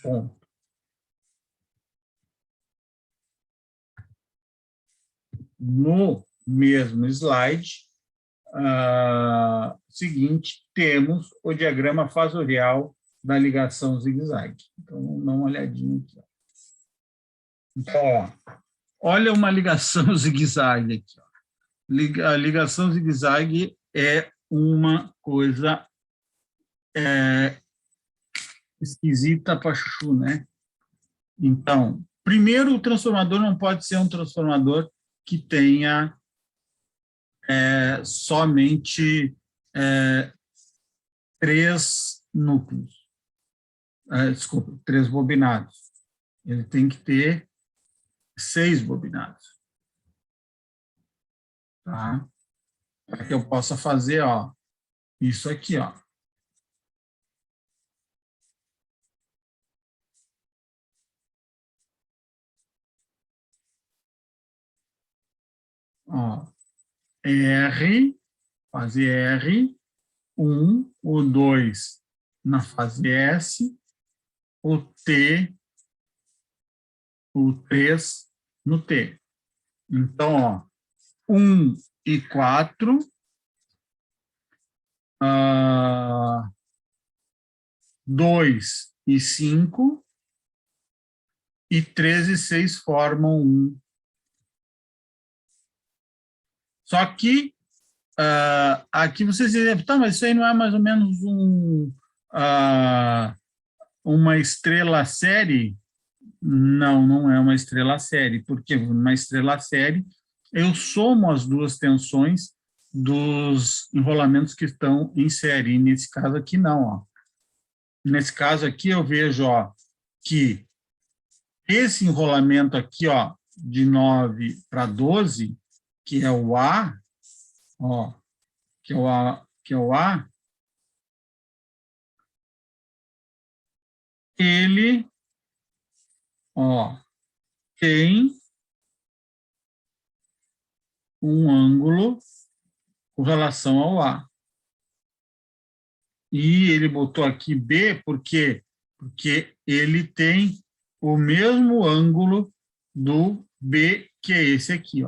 Ponto. No mesmo slide seguinte, temos o diagrama fasorial da ligação zigue-zague. Então, vamos dar uma olhadinha aqui. Ó. Então, olha uma ligação zigue-zague aqui. Ó. A ligação zigue-zague é uma coisa esquisita para chuchu, né? Então, primeiro, o transformador não pode ser um transformador que tenha somente 3 núcleos. Desculpa, 3 bobinados. Ele tem que ter 6 bobinados. Tá? Para que eu possa fazer isso aqui. R, fase R, 1, o 2 na fase S, o T, o 3 no T. Então, 1 e 4, 2 e 5, e 3 e 6 formam 1. Só que aqui vocês dizem, tá, mas isso aí não é mais ou menos uma estrela série? Não, não é uma estrela série, porque numa estrela série eu somo as duas tensões dos enrolamentos que estão em série, e nesse caso aqui não. Ó. Nesse caso aqui eu vejo que esse enrolamento aqui, de 9 para 12, que é o A, que é o A, ele, tem um ângulo com relação ao A. E ele botou aqui B, porque ele tem o mesmo ângulo do B, que é esse aqui,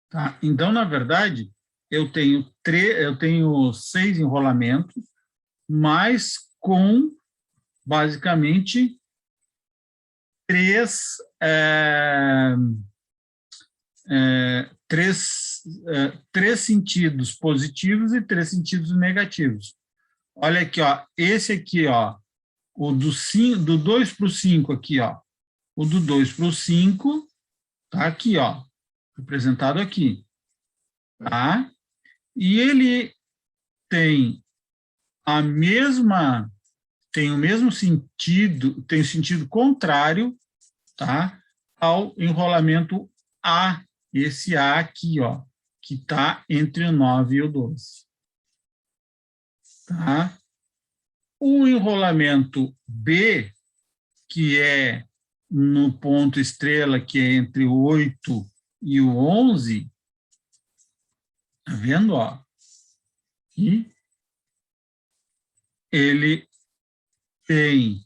Tá? Então, na verdade, eu tenho 6 enrolamentos, mas com, basicamente, 3 sentidos positivos e 3 sentidos negativos. Olha aqui, esse aqui, o do 2 para o 5 aqui, o do 2 para o 5, tá aqui, representado aqui, tá? E ele tem tem o mesmo sentido, tem sentido contrário, tá? Ao enrolamento A, esse A aqui, ó, que está entre o 9 e o 12. Tá? O enrolamento B, que é no ponto estrela, que é entre o 8 e o 11, tá vendo, ó? Aqui, ele tem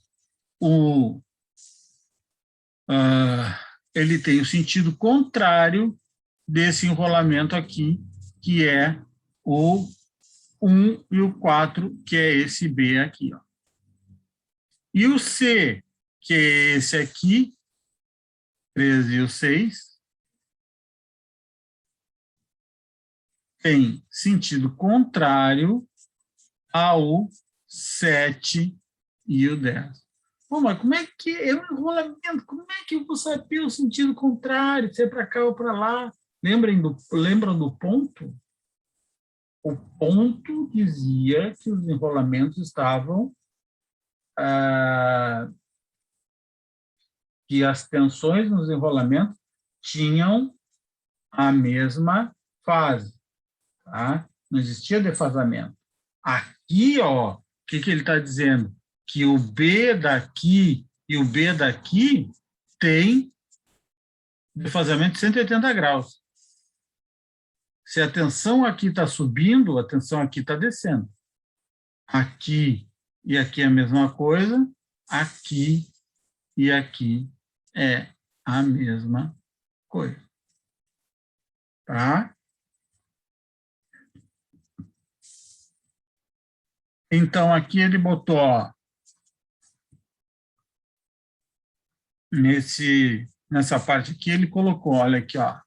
ele tem o sentido contrário desse enrolamento aqui, que é o 1 e o 4, que é esse B aqui, ó. E o C, que é esse aqui, 13 e o 6, tem sentido contrário ao 7 e o 10. Pô, mas como é que é um enrolamento? Como é que eu vou saber o sentido contrário, se é para cá ou para lá? Lembram do ponto? O ponto dizia que os enrolamentos estavam... que as tensões nos enrolamentos tinham a mesma fase, tá? Não existia defasamento. Aqui, ó, o que ele está dizendo? Que o B daqui e o B daqui tem defasamento de 180 graus. Se a tensão aqui está subindo, a tensão aqui está descendo. Aqui e aqui é a mesma coisa, aqui e aqui é a mesma coisa. Tá? Então, aqui ele botou, ó, nessa parte aqui, ele colocou, olha aqui, ó,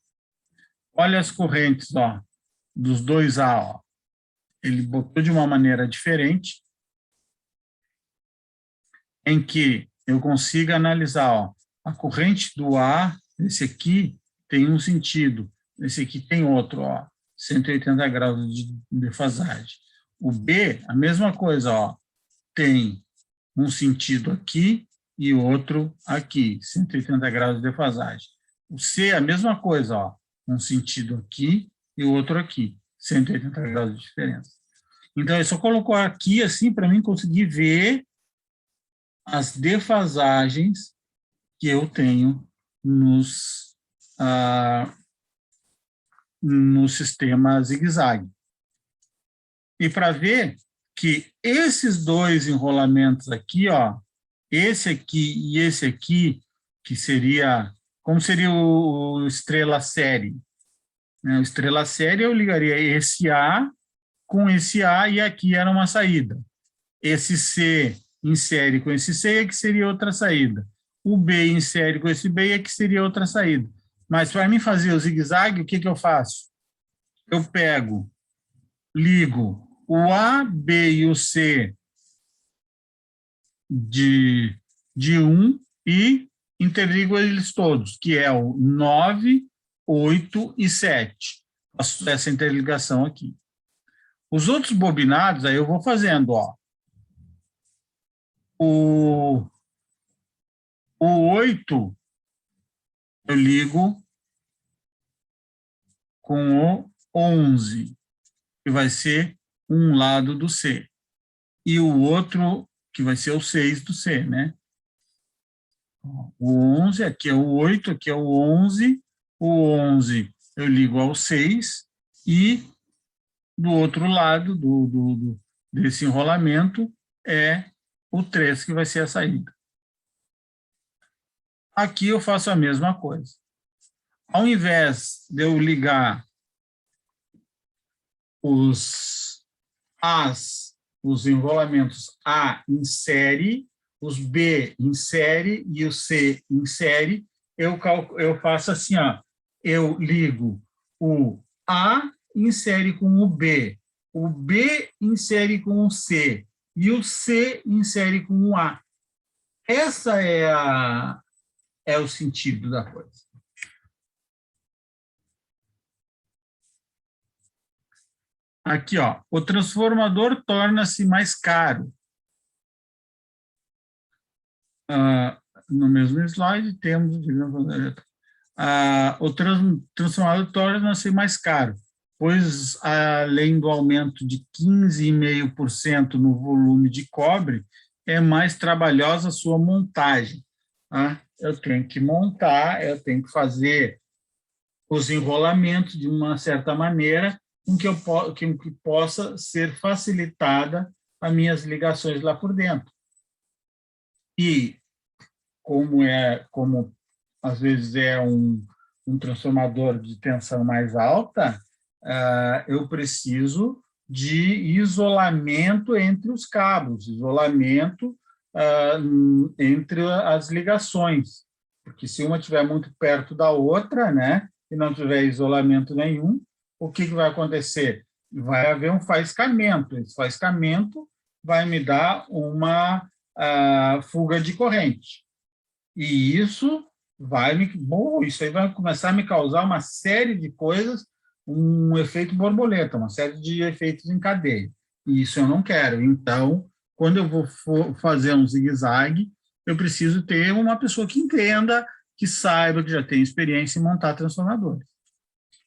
olha as correntes, ó, dos 2A, ó. Ele botou de uma maneira diferente, em que eu consiga analisar, ó, a corrente do A, esse aqui tem um sentido, esse aqui tem outro, ó, 180 graus de defasagem. O B, a mesma coisa, ó, tem um sentido aqui e outro aqui, 180 graus de defasagem. O C, a mesma coisa, ó, um sentido aqui e o outro aqui, 180 graus de diferença. Então, ele só colocou aqui, assim, para mim conseguir ver as defasagens que eu tenho no sistema zigue-zague. E para ver que esses dois enrolamentos aqui, ó, esse aqui e esse aqui, que seria, como seria o estrela série? O estrela série eu ligaria esse A com esse A e aqui era uma saída. Esse C em série com esse C é que seria outra saída. O B em série com esse B é que seria outra saída. Mas para mim fazer o zigue-zague, o que eu faço? Eu pego, ligo o A, B e o C de 1 e interligo eles todos, que é o 9, 8 e 7. Faço essa interligação aqui. Os outros bobinados, aí eu vou fazendo, ó. O 8, eu ligo com o 11, que vai ser um lado do C. E o outro, que vai ser o 6 do C, né? O 11, aqui é o 8, aqui é o 11. O 11 eu ligo ao 6 e do outro lado desse enrolamento é o 3, que vai ser a saída. Aqui eu faço a mesma coisa. Ao invés de eu ligar os enrolamentos A em série, os B em série e o C em série, eu faço assim, ó, eu ligo o A em série com o B em série com o C e o C em série com o A. Essa é o sentido da coisa. Aqui, ó, o transformador torna-se mais caro. No mesmo slide, temos o transformador torna-se mais caro, pois, além do aumento de 15,5% no volume de cobre, é mais trabalhosa a sua montagem. Tá? Eu tenho que montar, eu tenho que fazer os enrolamentos de uma certa maneira, que possa ser facilitada as minhas ligações lá por dentro. E como às vezes é um transformador de tensão mais alta, eu preciso de isolamento entre os cabos, isolamento entre as ligações, porque se uma estiver muito perto da outra, né, e não tiver isolamento nenhum, o que vai acontecer? Vai haver um faiscamento, esse faiscamento vai me dar uma fuga de corrente. E isso isso aí vai começar a me causar uma série de coisas, um efeito borboleta, uma série de efeitos em cadeia. E isso eu não quero. Então, quando eu vou fazer um zigue-zague, eu preciso ter uma pessoa que entenda, que saiba, que já tem experiência em montar transformadores,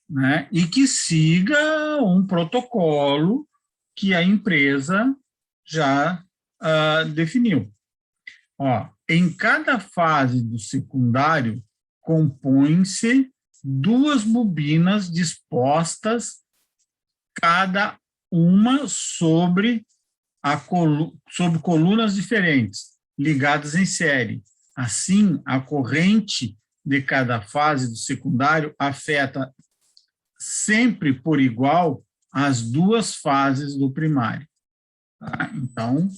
né? E que siga um protocolo que a empresa já definiu. Ó, em cada fase do secundário, compõem-se duas bobinas dispostas, cada uma sobre colunas diferentes, ligadas em série. Assim, a corrente de cada fase do secundário afeta sempre por igual as duas fases do primário. Tá? Então,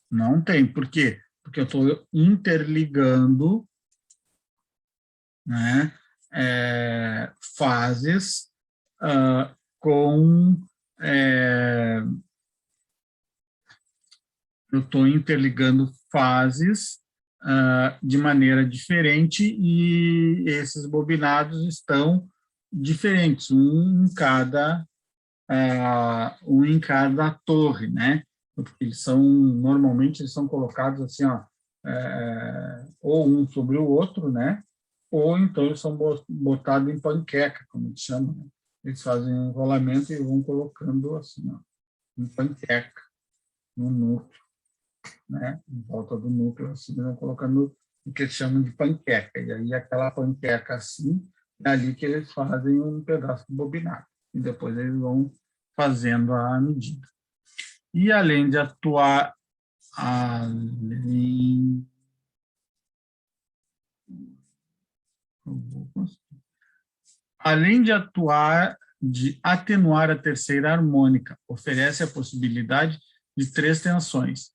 não tem. Por quê? Porque eu estou interligando, né, fases com... eu estou interligando fases de maneira diferente e esses bobinados estão diferentes, um em cada torre, né? Eles normalmente eles são colocados assim, ó, ou um sobre o outro, né? Ou então eles são botados em panqueca, como eles chamam, né? Eles fazem um rolamento e vão colocando assim, ó, em panqueca, no núcleo, né? Em volta do núcleo, assim, vão colocando o que eles chamam de panqueca. E aí aquela panqueca assim, é ali que eles fazem um pedaço de bobinado. E depois eles vão fazendo a medida. E além de atuar além de atenuar a terceira harmônica, oferece a possibilidade de três tensões: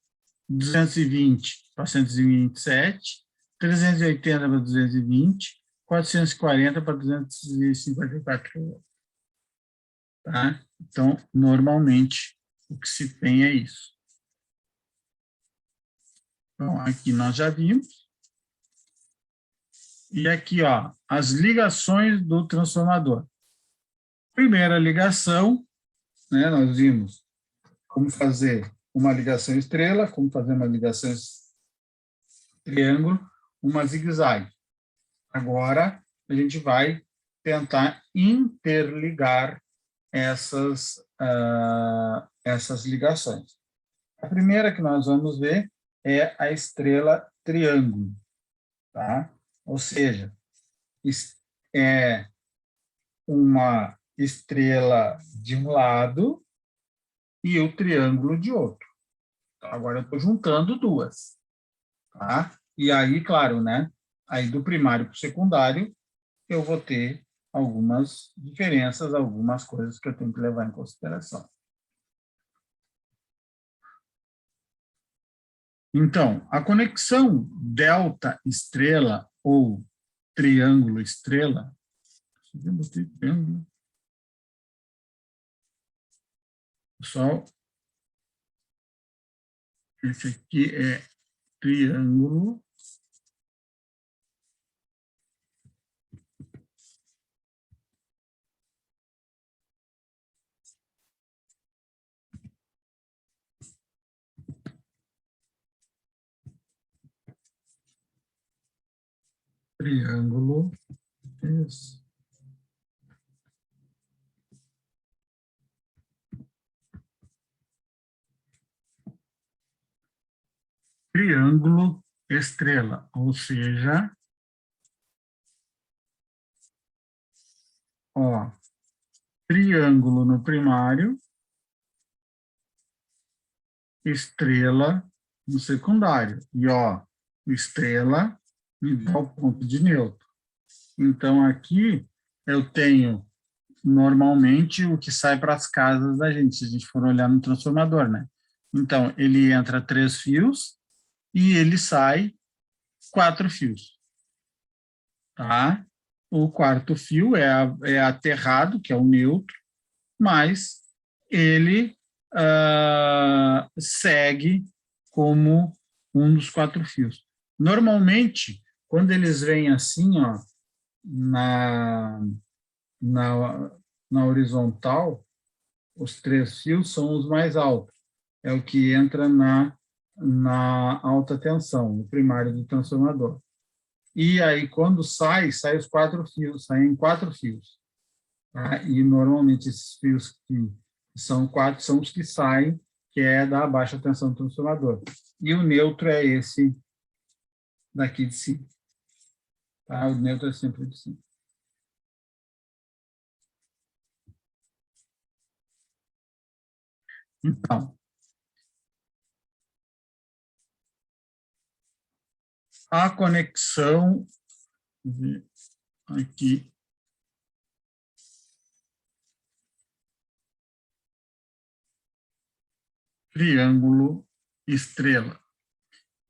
220 para 127, 380 para 220, 440 para 254. Tá? Então, normalmente, o que se tem é isso. Então, aqui nós já vimos. E aqui, ó, as ligações do transformador. Primeira ligação, né, nós vimos como fazer uma ligação estrela, como fazer uma ligação triângulo, uma zigue-zague. Agora, a gente vai tentar interligar essas ligações. A primeira que nós vamos ver é a estrela triângulo, tá? Ou seja, é uma estrela de um lado e o triângulo de outro. Agora eu estou juntando duas, tá? E aí, claro, né? Aí do primário para o secundário, eu vou ter algumas diferenças, algumas coisas que eu tenho que levar em consideração. Então, a conexão delta estrela ou triângulo estrela, pessoal, esse aqui é triângulo triângulo, isso. Triângulo estrela, ou seja, ó, triângulo no primário, estrela no secundário. E, ó, estrela me dá o ponto de neutro. Então, aqui eu tenho, normalmente, o que sai para as casas da gente, se a gente for olhar no transformador, né? Então, ele entra 3 fios e ele sai 4 fios. Tá? O quarto fio é aterrado, que é o neutro, mas ele segue como um dos 4 fios. Normalmente, quando eles vêm assim, ó, na horizontal, os 3 fios são os mais altos. É o que entra na alta tensão, no primário do transformador. E aí, quando sai os 4 fios, saem 4 fios. Tá? E, normalmente, esses fios que são 4 são os que saem, que é da baixa tensão do transformador. E o neutro é esse daqui de cima. Tá? O neutro é sempre de cima. Então, a conexão aqui triângulo estrela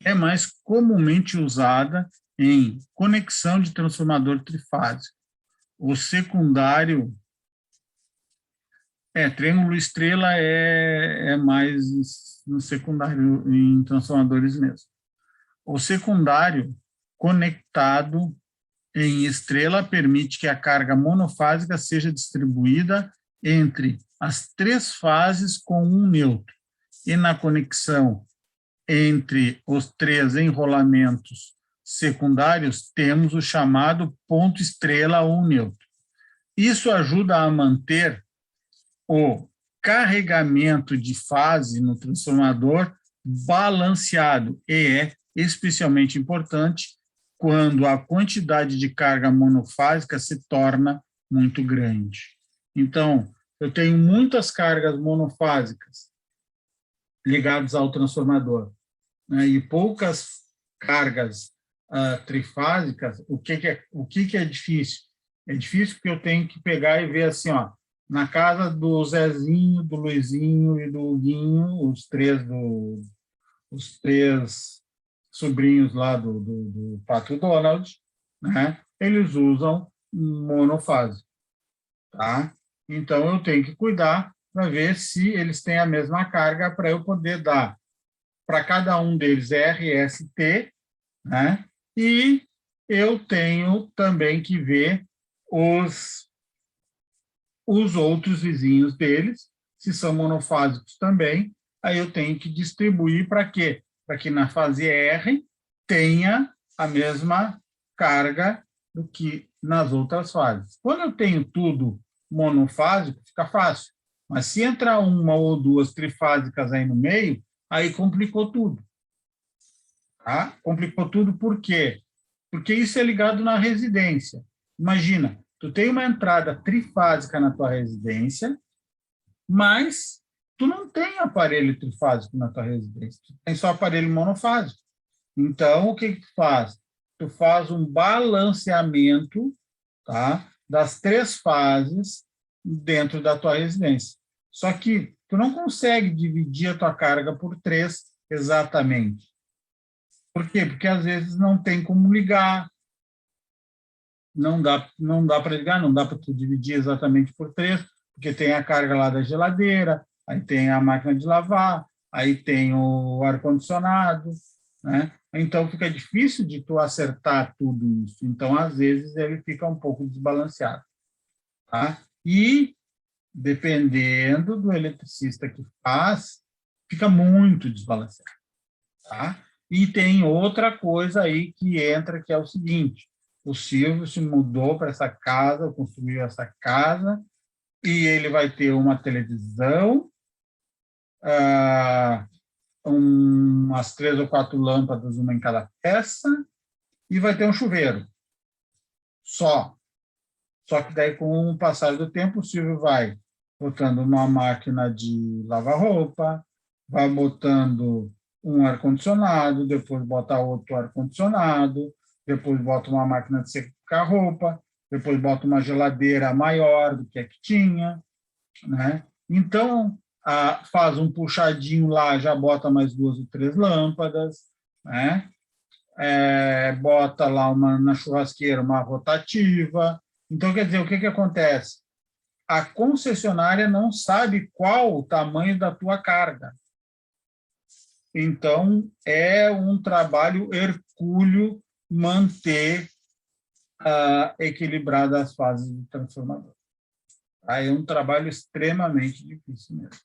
é mais comumente usada em conexão de transformador trifásico. O secundário triângulo estrela é mais no secundário, em transformadores mesmo. O secundário conectado em estrela permite que a carga monofásica seja distribuída entre as 3 fases com um neutro. E na conexão entre os 3 enrolamentos secundários, temos o chamado ponto estrela ou neutro. Isso ajuda a manter o carregamento de fase no transformador balanceado e é especialmente importante quando a quantidade de carga monofásica se torna muito grande. Então, eu tenho muitas cargas monofásicas ligadas ao transformador, né, e poucas cargas trifásicas. O que é difícil? É difícil porque eu tenho que pegar e ver assim, ó, na casa do Zezinho, do Luizinho e do Huguinho, os três sobrinhos lá do Pato Donald, né? Eles usam monofase, tá? Então, eu tenho que cuidar para ver se eles têm a mesma carga para eu poder dar para cada um deles RST, né? E eu tenho também que ver os outros vizinhos deles, se são monofásicos também, aí eu tenho que distribuir para quê? Para que na fase R tenha a mesma carga do que nas outras fases. Quando eu tenho tudo monofásico, fica fácil. Mas se entrar uma ou 2 trifásicas aí no meio, aí complicou tudo. Tá? Complicou tudo por quê? Porque isso é ligado na residência. Imagina, tu tem uma entrada trifásica na tua residência, mas tu não tem aparelho trifásico na tua residência, tu tem só aparelho monofásico. Então, o que tu faz? Tu faz um balanceamento, tá, das 3 fases dentro da tua residência. Só que tu não consegue dividir a tua carga por 3 exatamente. Por quê? Porque às vezes não tem como ligar, não dá para ligar, não dá para tu dividir exatamente por 3, porque tem a carga lá da geladeira, aí tem a máquina de lavar, aí tem o ar-condicionado, né? Então, fica difícil de tu acertar tudo isso. Então, às vezes, ele fica um pouco desbalanceado. Tá? E, dependendo do eletricista que faz, fica muito desbalanceado. Tá? E tem outra coisa aí que entra, que é o seguinte: o Silvio se mudou para essa casa, construiu essa casa, e ele vai ter uma televisão, umas 3 ou 4 lâmpadas, uma em cada peça, e vai ter um chuveiro. Só que daí, com o passar do tempo, o Silvio vai botando uma máquina de lavar roupa, vai botando um ar-condicionado, depois bota outro ar-condicionado, depois bota uma máquina de secar roupa, depois bota uma geladeira maior do que a que tinha, né? Então, faz um puxadinho lá, já bota mais 2 ou 3 lâmpadas, né? Bota lá na churrasqueira uma rotativa. Então, quer dizer, o que acontece? A concessionária não sabe qual o tamanho da tua carga. Então, é um trabalho hercúleo manter equilibradas as fases do transformador. É um trabalho extremamente difícil mesmo.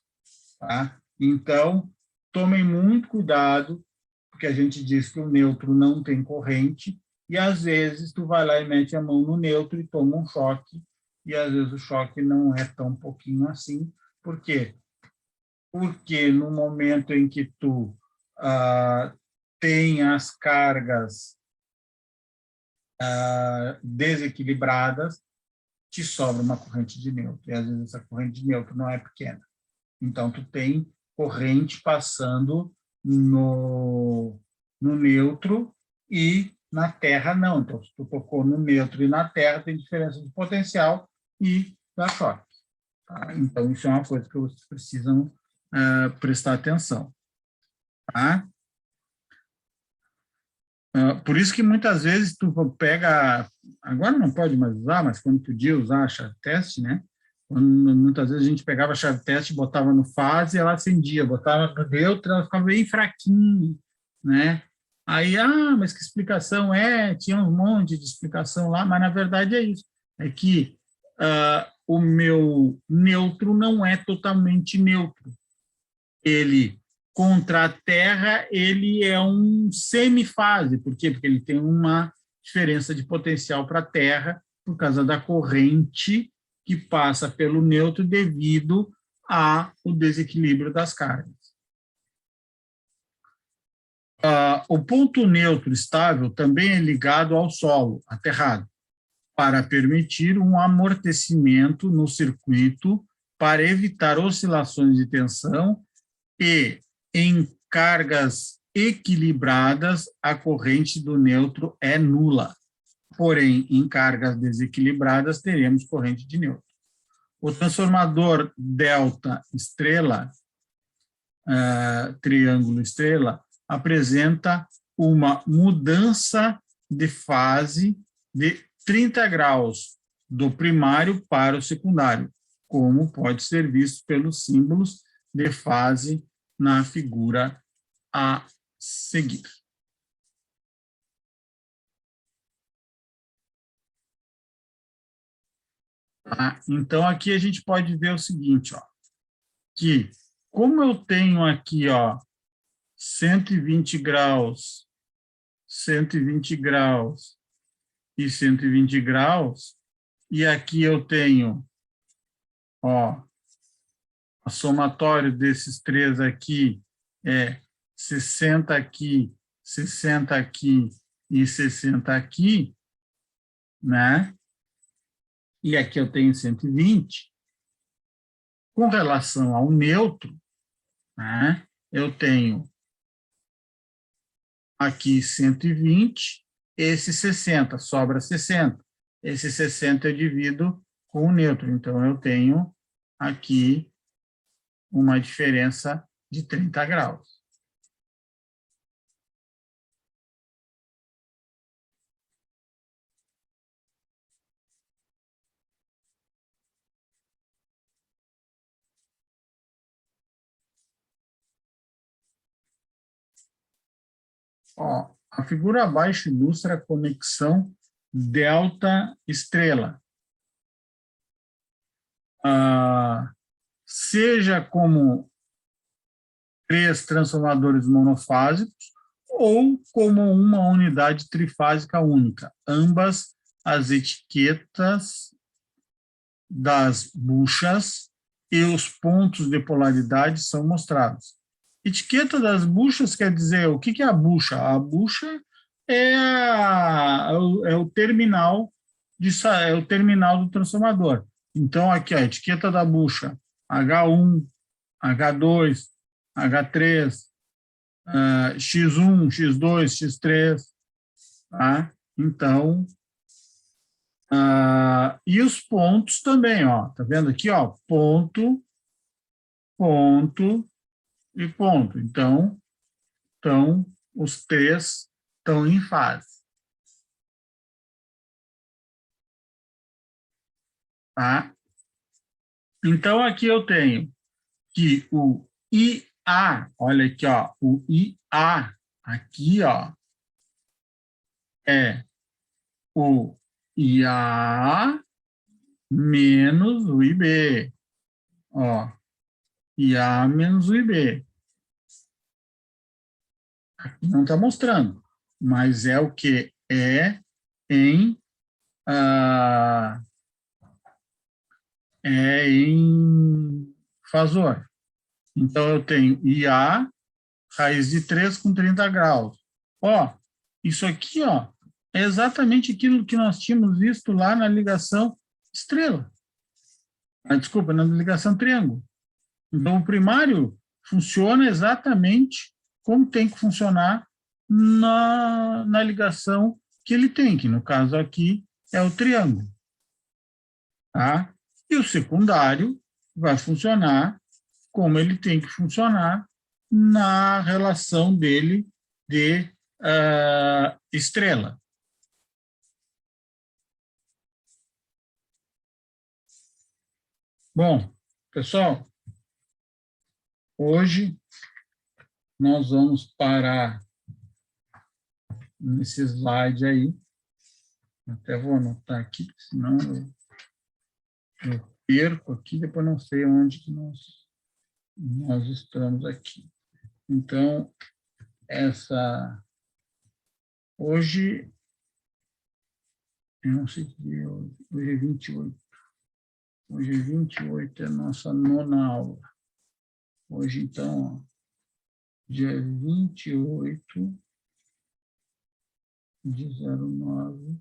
Tá? Então, tomem muito cuidado, porque a gente diz que o neutro não tem corrente, e às vezes tu vai lá e mete a mão no neutro e toma um choque, e às vezes o choque não é tão pouquinho assim. Por quê? Porque no momento em que tu tem as cargas desequilibradas, te sobra uma corrente de neutro, e às vezes essa corrente de neutro não é pequena. Então, tu tem corrente passando no neutro e na terra não. Então, se tu tocou no neutro e na terra, tem diferença de potencial e dá choque. Tá? Então, isso é uma coisa que vocês precisam prestar atenção. Tá? Por isso que muitas vezes tu pega, agora não pode mais usar, mas quando podia usar a chave teste, né? Muitas vezes a gente pegava a chave teste, botava no fase e ela acendia, botava no neutro, ela ficava bem fraquinha, né? Aí, mas que explicação é? Tinha um monte de explicação lá, mas na verdade é isso, é que o meu neutro não é totalmente neutro. Ele, contra a Terra, ele é um semifase. Por quê? Porque ele tem uma diferença de potencial para a Terra por causa da corrente que passa pelo neutro devido ao desequilíbrio das cargas. O ponto neutro estável também é ligado ao solo, aterrado, para permitir um amortecimento no circuito para evitar oscilações de tensão e, em cargas equilibradas, a corrente do neutro é nula. Porém, em cargas desequilibradas, teremos corrente de neutro. O transformador delta estrela, triângulo estrela, apresenta uma mudança de fase de 30 graus do primário para o secundário, como pode ser visto pelos símbolos de fase na figura a seguir. Então, aqui a gente pode ver o seguinte, que como eu tenho aqui 120 graus, 120 graus e 120 graus, e aqui eu tenho a somatório desses três aqui é 60 aqui, 60 aqui e 60 aqui, né? E aqui eu tenho 120. Com relação ao neutro, né, eu tenho aqui 120, esse 60, sobra 60. Esse 60 eu divido com o neutro, então eu tenho aqui uma diferença de 30 graus. A figura abaixo ilustra a conexão delta-estrela. Seja como 3 transformadores monofásicos ou como uma unidade trifásica única. Ambas as etiquetas das buchas e os pontos de polaridade são mostrados. Etiqueta das buchas quer dizer, o que é a bucha? A bucha é o terminal é o terminal do transformador. Então, aqui, a etiqueta da bucha, H1, H2, H3, X1, X2, X3, tá? Então, e os pontos também, ó, tá vendo aqui, ó, ponto, ponto e ponto. Então, os três estão em fase. Tá? Então, aqui eu tenho que o IA, olha aqui, ó, o IA, aqui, ó, é o IA menos o IB. Ó, IA menos o IB. Aqui não está mostrando, mas é o que é em fasor. Então, eu tenho IA, raiz de 3 com 30 graus. Ó, isso aqui, ó, é exatamente aquilo que nós tínhamos visto lá na ligação estrela. Desculpa, na ligação triângulo. Então, o primário funciona exatamente como tem que funcionar na ligação que ele tem, que no caso aqui é o triângulo. Tá? E o secundário vai funcionar como ele tem que funcionar na relação dele de estrela. Bom, pessoal, hoje nós vamos parar nesse slide aí. Até vou anotar aqui, porque senão eu perco aqui, depois não sei onde que nós estamos aqui. Então, hoje, eu não sei que dia é hoje é 28. Hoje é 28, é a nossa 9ª aula. Hoje, então, ó, dia 28 de 09,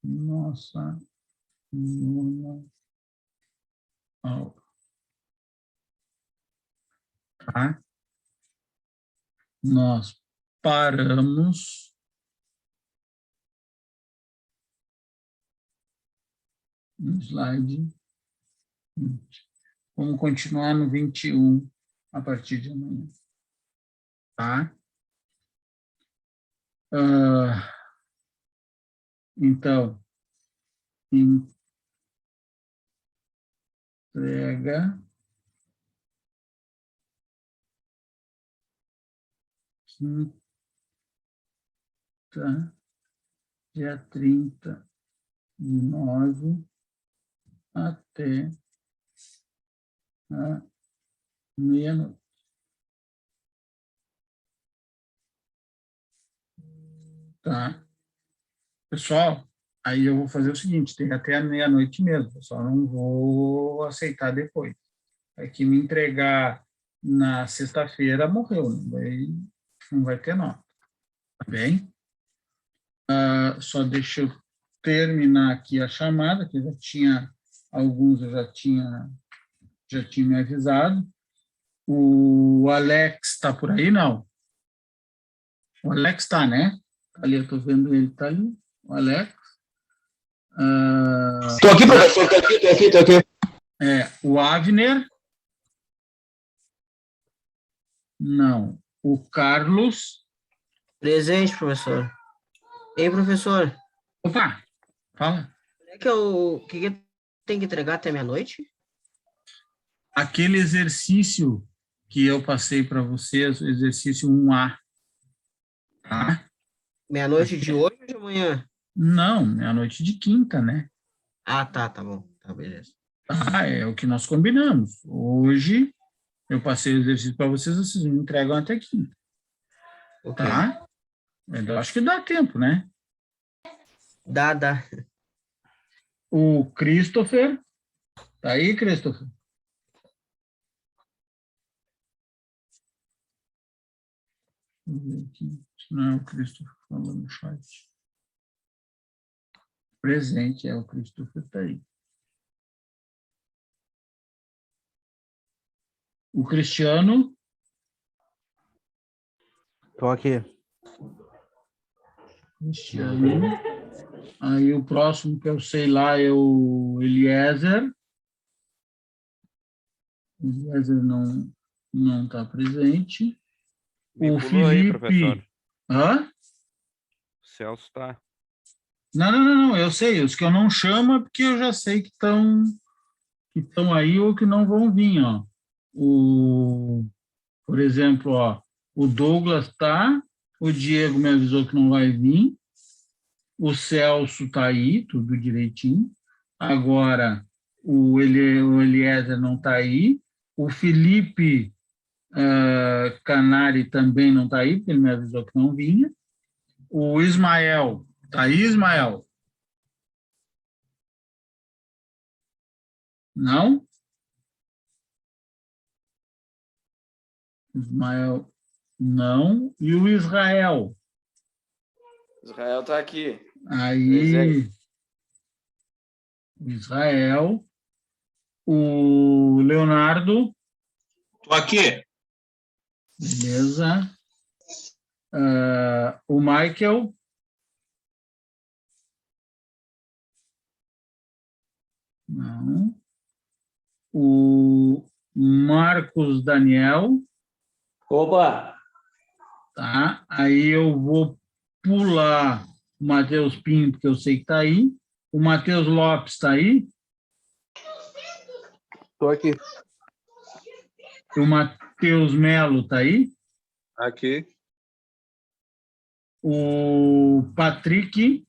nossa 9ª aula. Tá? Nós paramos no slide 20. Vamos continuar no 21 a partir de amanhã. Tá? Então, entrega quinta, dia 30 de 9 até a meia-noite. Tá? Pessoal, aí eu vou fazer o seguinte, tem até a meia-noite mesmo, pessoal, não vou aceitar depois. É que me entregar na sexta-feira, morreu, não vai ter nota. Tá bem? Só deixa eu terminar aqui a chamada, que alguns eu já tinha me avisado. O Alex está por aí, não? O Alex está, né? Ali, eu estou vendo ele, está ali. O Alex. Estou aqui, professor, estou aqui. O Avner. Não. O Carlos. Presente, professor. Ei, professor. Opa, fala. O que tem que entregar até meia-noite? Aquele exercício que eu passei para vocês, o exercício 1A. Tá? Meia-noite de hoje ou de amanhã? Não, meia-noite de quinta, né? Ah, tá bom. Tá, beleza. É o que nós combinamos. Hoje eu passei o exercício para vocês me entregam até quinta. Ok. tá? Eu acho que dá tempo, né? Dá. O Christopher, tá aí, Christopher? Deixa eu ver aqui, se não é o Christopher falando no chat. Presente, o Christopher tá aí. O Cristiano, Tô aqui. Cristiano. Aí o próximo que eu sei lá é o Eliezer. Eliezer não está presente. Me O pulou aí, professor. Felipe. Hã? O Celso tá. Não, eu sei. Os que eu não chamo é porque eu já sei que estão aí ou que não vão vir, ó. Por exemplo, ó, o Douglas tá, o Diego me avisou que não vai vir, o Celso tá aí, tudo direitinho. Agora, o Eliezer não tá aí, o Felipe Canari também não tá aí, porque ele me avisou que não vinha. O Ismael, tá aí, Ismael? Não? Ismael, não. E o Israel? Israel está aqui. Aí, Israel. O Leonardo, Tô aqui. beleza. O Michael, não. O Marcos Daniel, Opa! tá? Aí eu vou pular o Matheus Pinto, que eu sei que está aí. O Matheus Lopes está aí. Tô aqui. O Matheus Melo está aí. Aqui. O Patrick.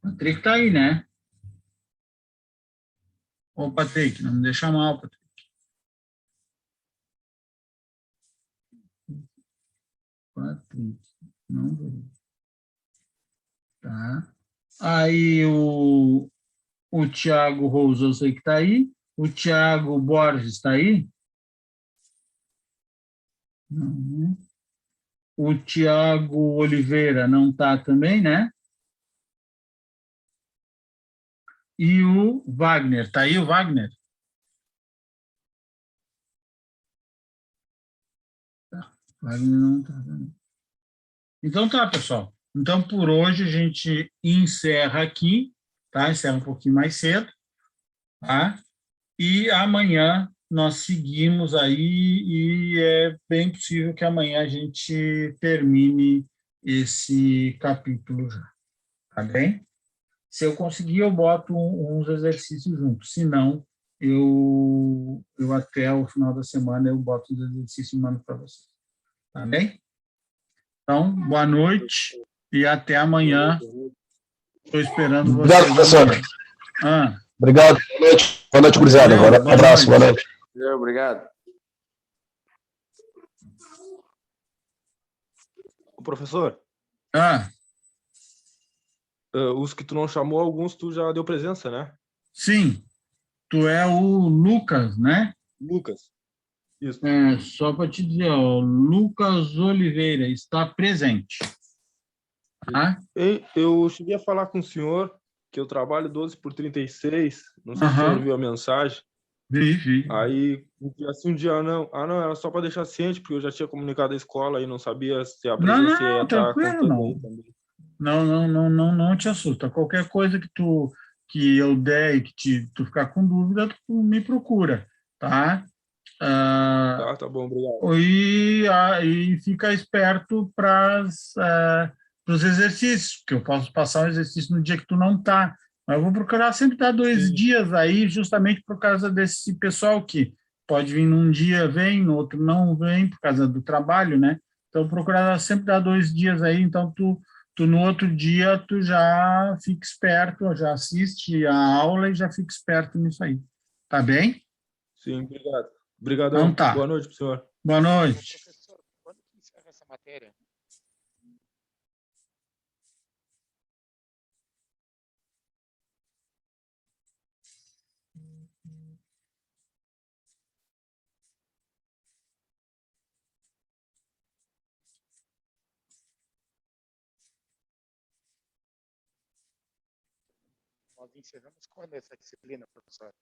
Patrick está aí, né? Ô, Patrick, não me deixa mal, Patrick. Patrick, não veio. Tá. Aí o Thiago Rose, eu sei que está aí. O Thiago Borges está aí? Não, né? O Thiago Oliveira não está também, né? E o Wagner, está aí o Wagner? Tá, Wagner não está. Então tá, pessoal. Então, por hoje, a gente encerra aqui, tá? Encerra um pouquinho mais cedo, tá? E amanhã nós seguimos aí e é bem possível que amanhã a gente termine esse capítulo já, tá bem? Se eu conseguir, eu boto uns exercícios juntos. Se não, eu até o final da semana eu boto os exercícios e mando para vocês. Tá bem? Então, boa noite e até amanhã. Estou esperando vocês. Obrigado, professor. Obrigado. Boa noite, gurizada. Valeu, Abraço, boa noite. Obrigado. O professor, os que tu não chamou, alguns tu já deu presença, né? Sim, tu é o Lucas, né? Lucas. Isso. Só para te dizer, ó, Lucas Oliveira está presente. Tá? Eu cheguei a falar com o senhor que eu trabalho 12/36, não sei se o senhor viu a mensagem. Vi. Aí, assim, um dia não, era só para deixar ciente, porque eu já tinha comunicado à escola e não sabia se a presença ia estar contando aí também. Não te assusta. Qualquer coisa que eu der e que tu ficar com dúvida, tu me procura, tá? Tá bom, obrigado. E fica esperto para os exercícios, porque eu posso passar um exercício no dia que tu não tá. Mas eu vou procurar sempre dar 2 dias aí, justamente por causa desse pessoal que pode vir num dia, vem, no outro não vem, por causa do trabalho, né? Então, procurar sempre dar 2 dias aí, então tu no outro dia tu já fica esperto, já assiste a aula e já fica esperto nisso aí. Tá bem? Sim, obrigado. Obrigadão. Então tá. Boa noite pro senhor. Boa noite. matéria? Nós encerramos quando essa disciplina, professor?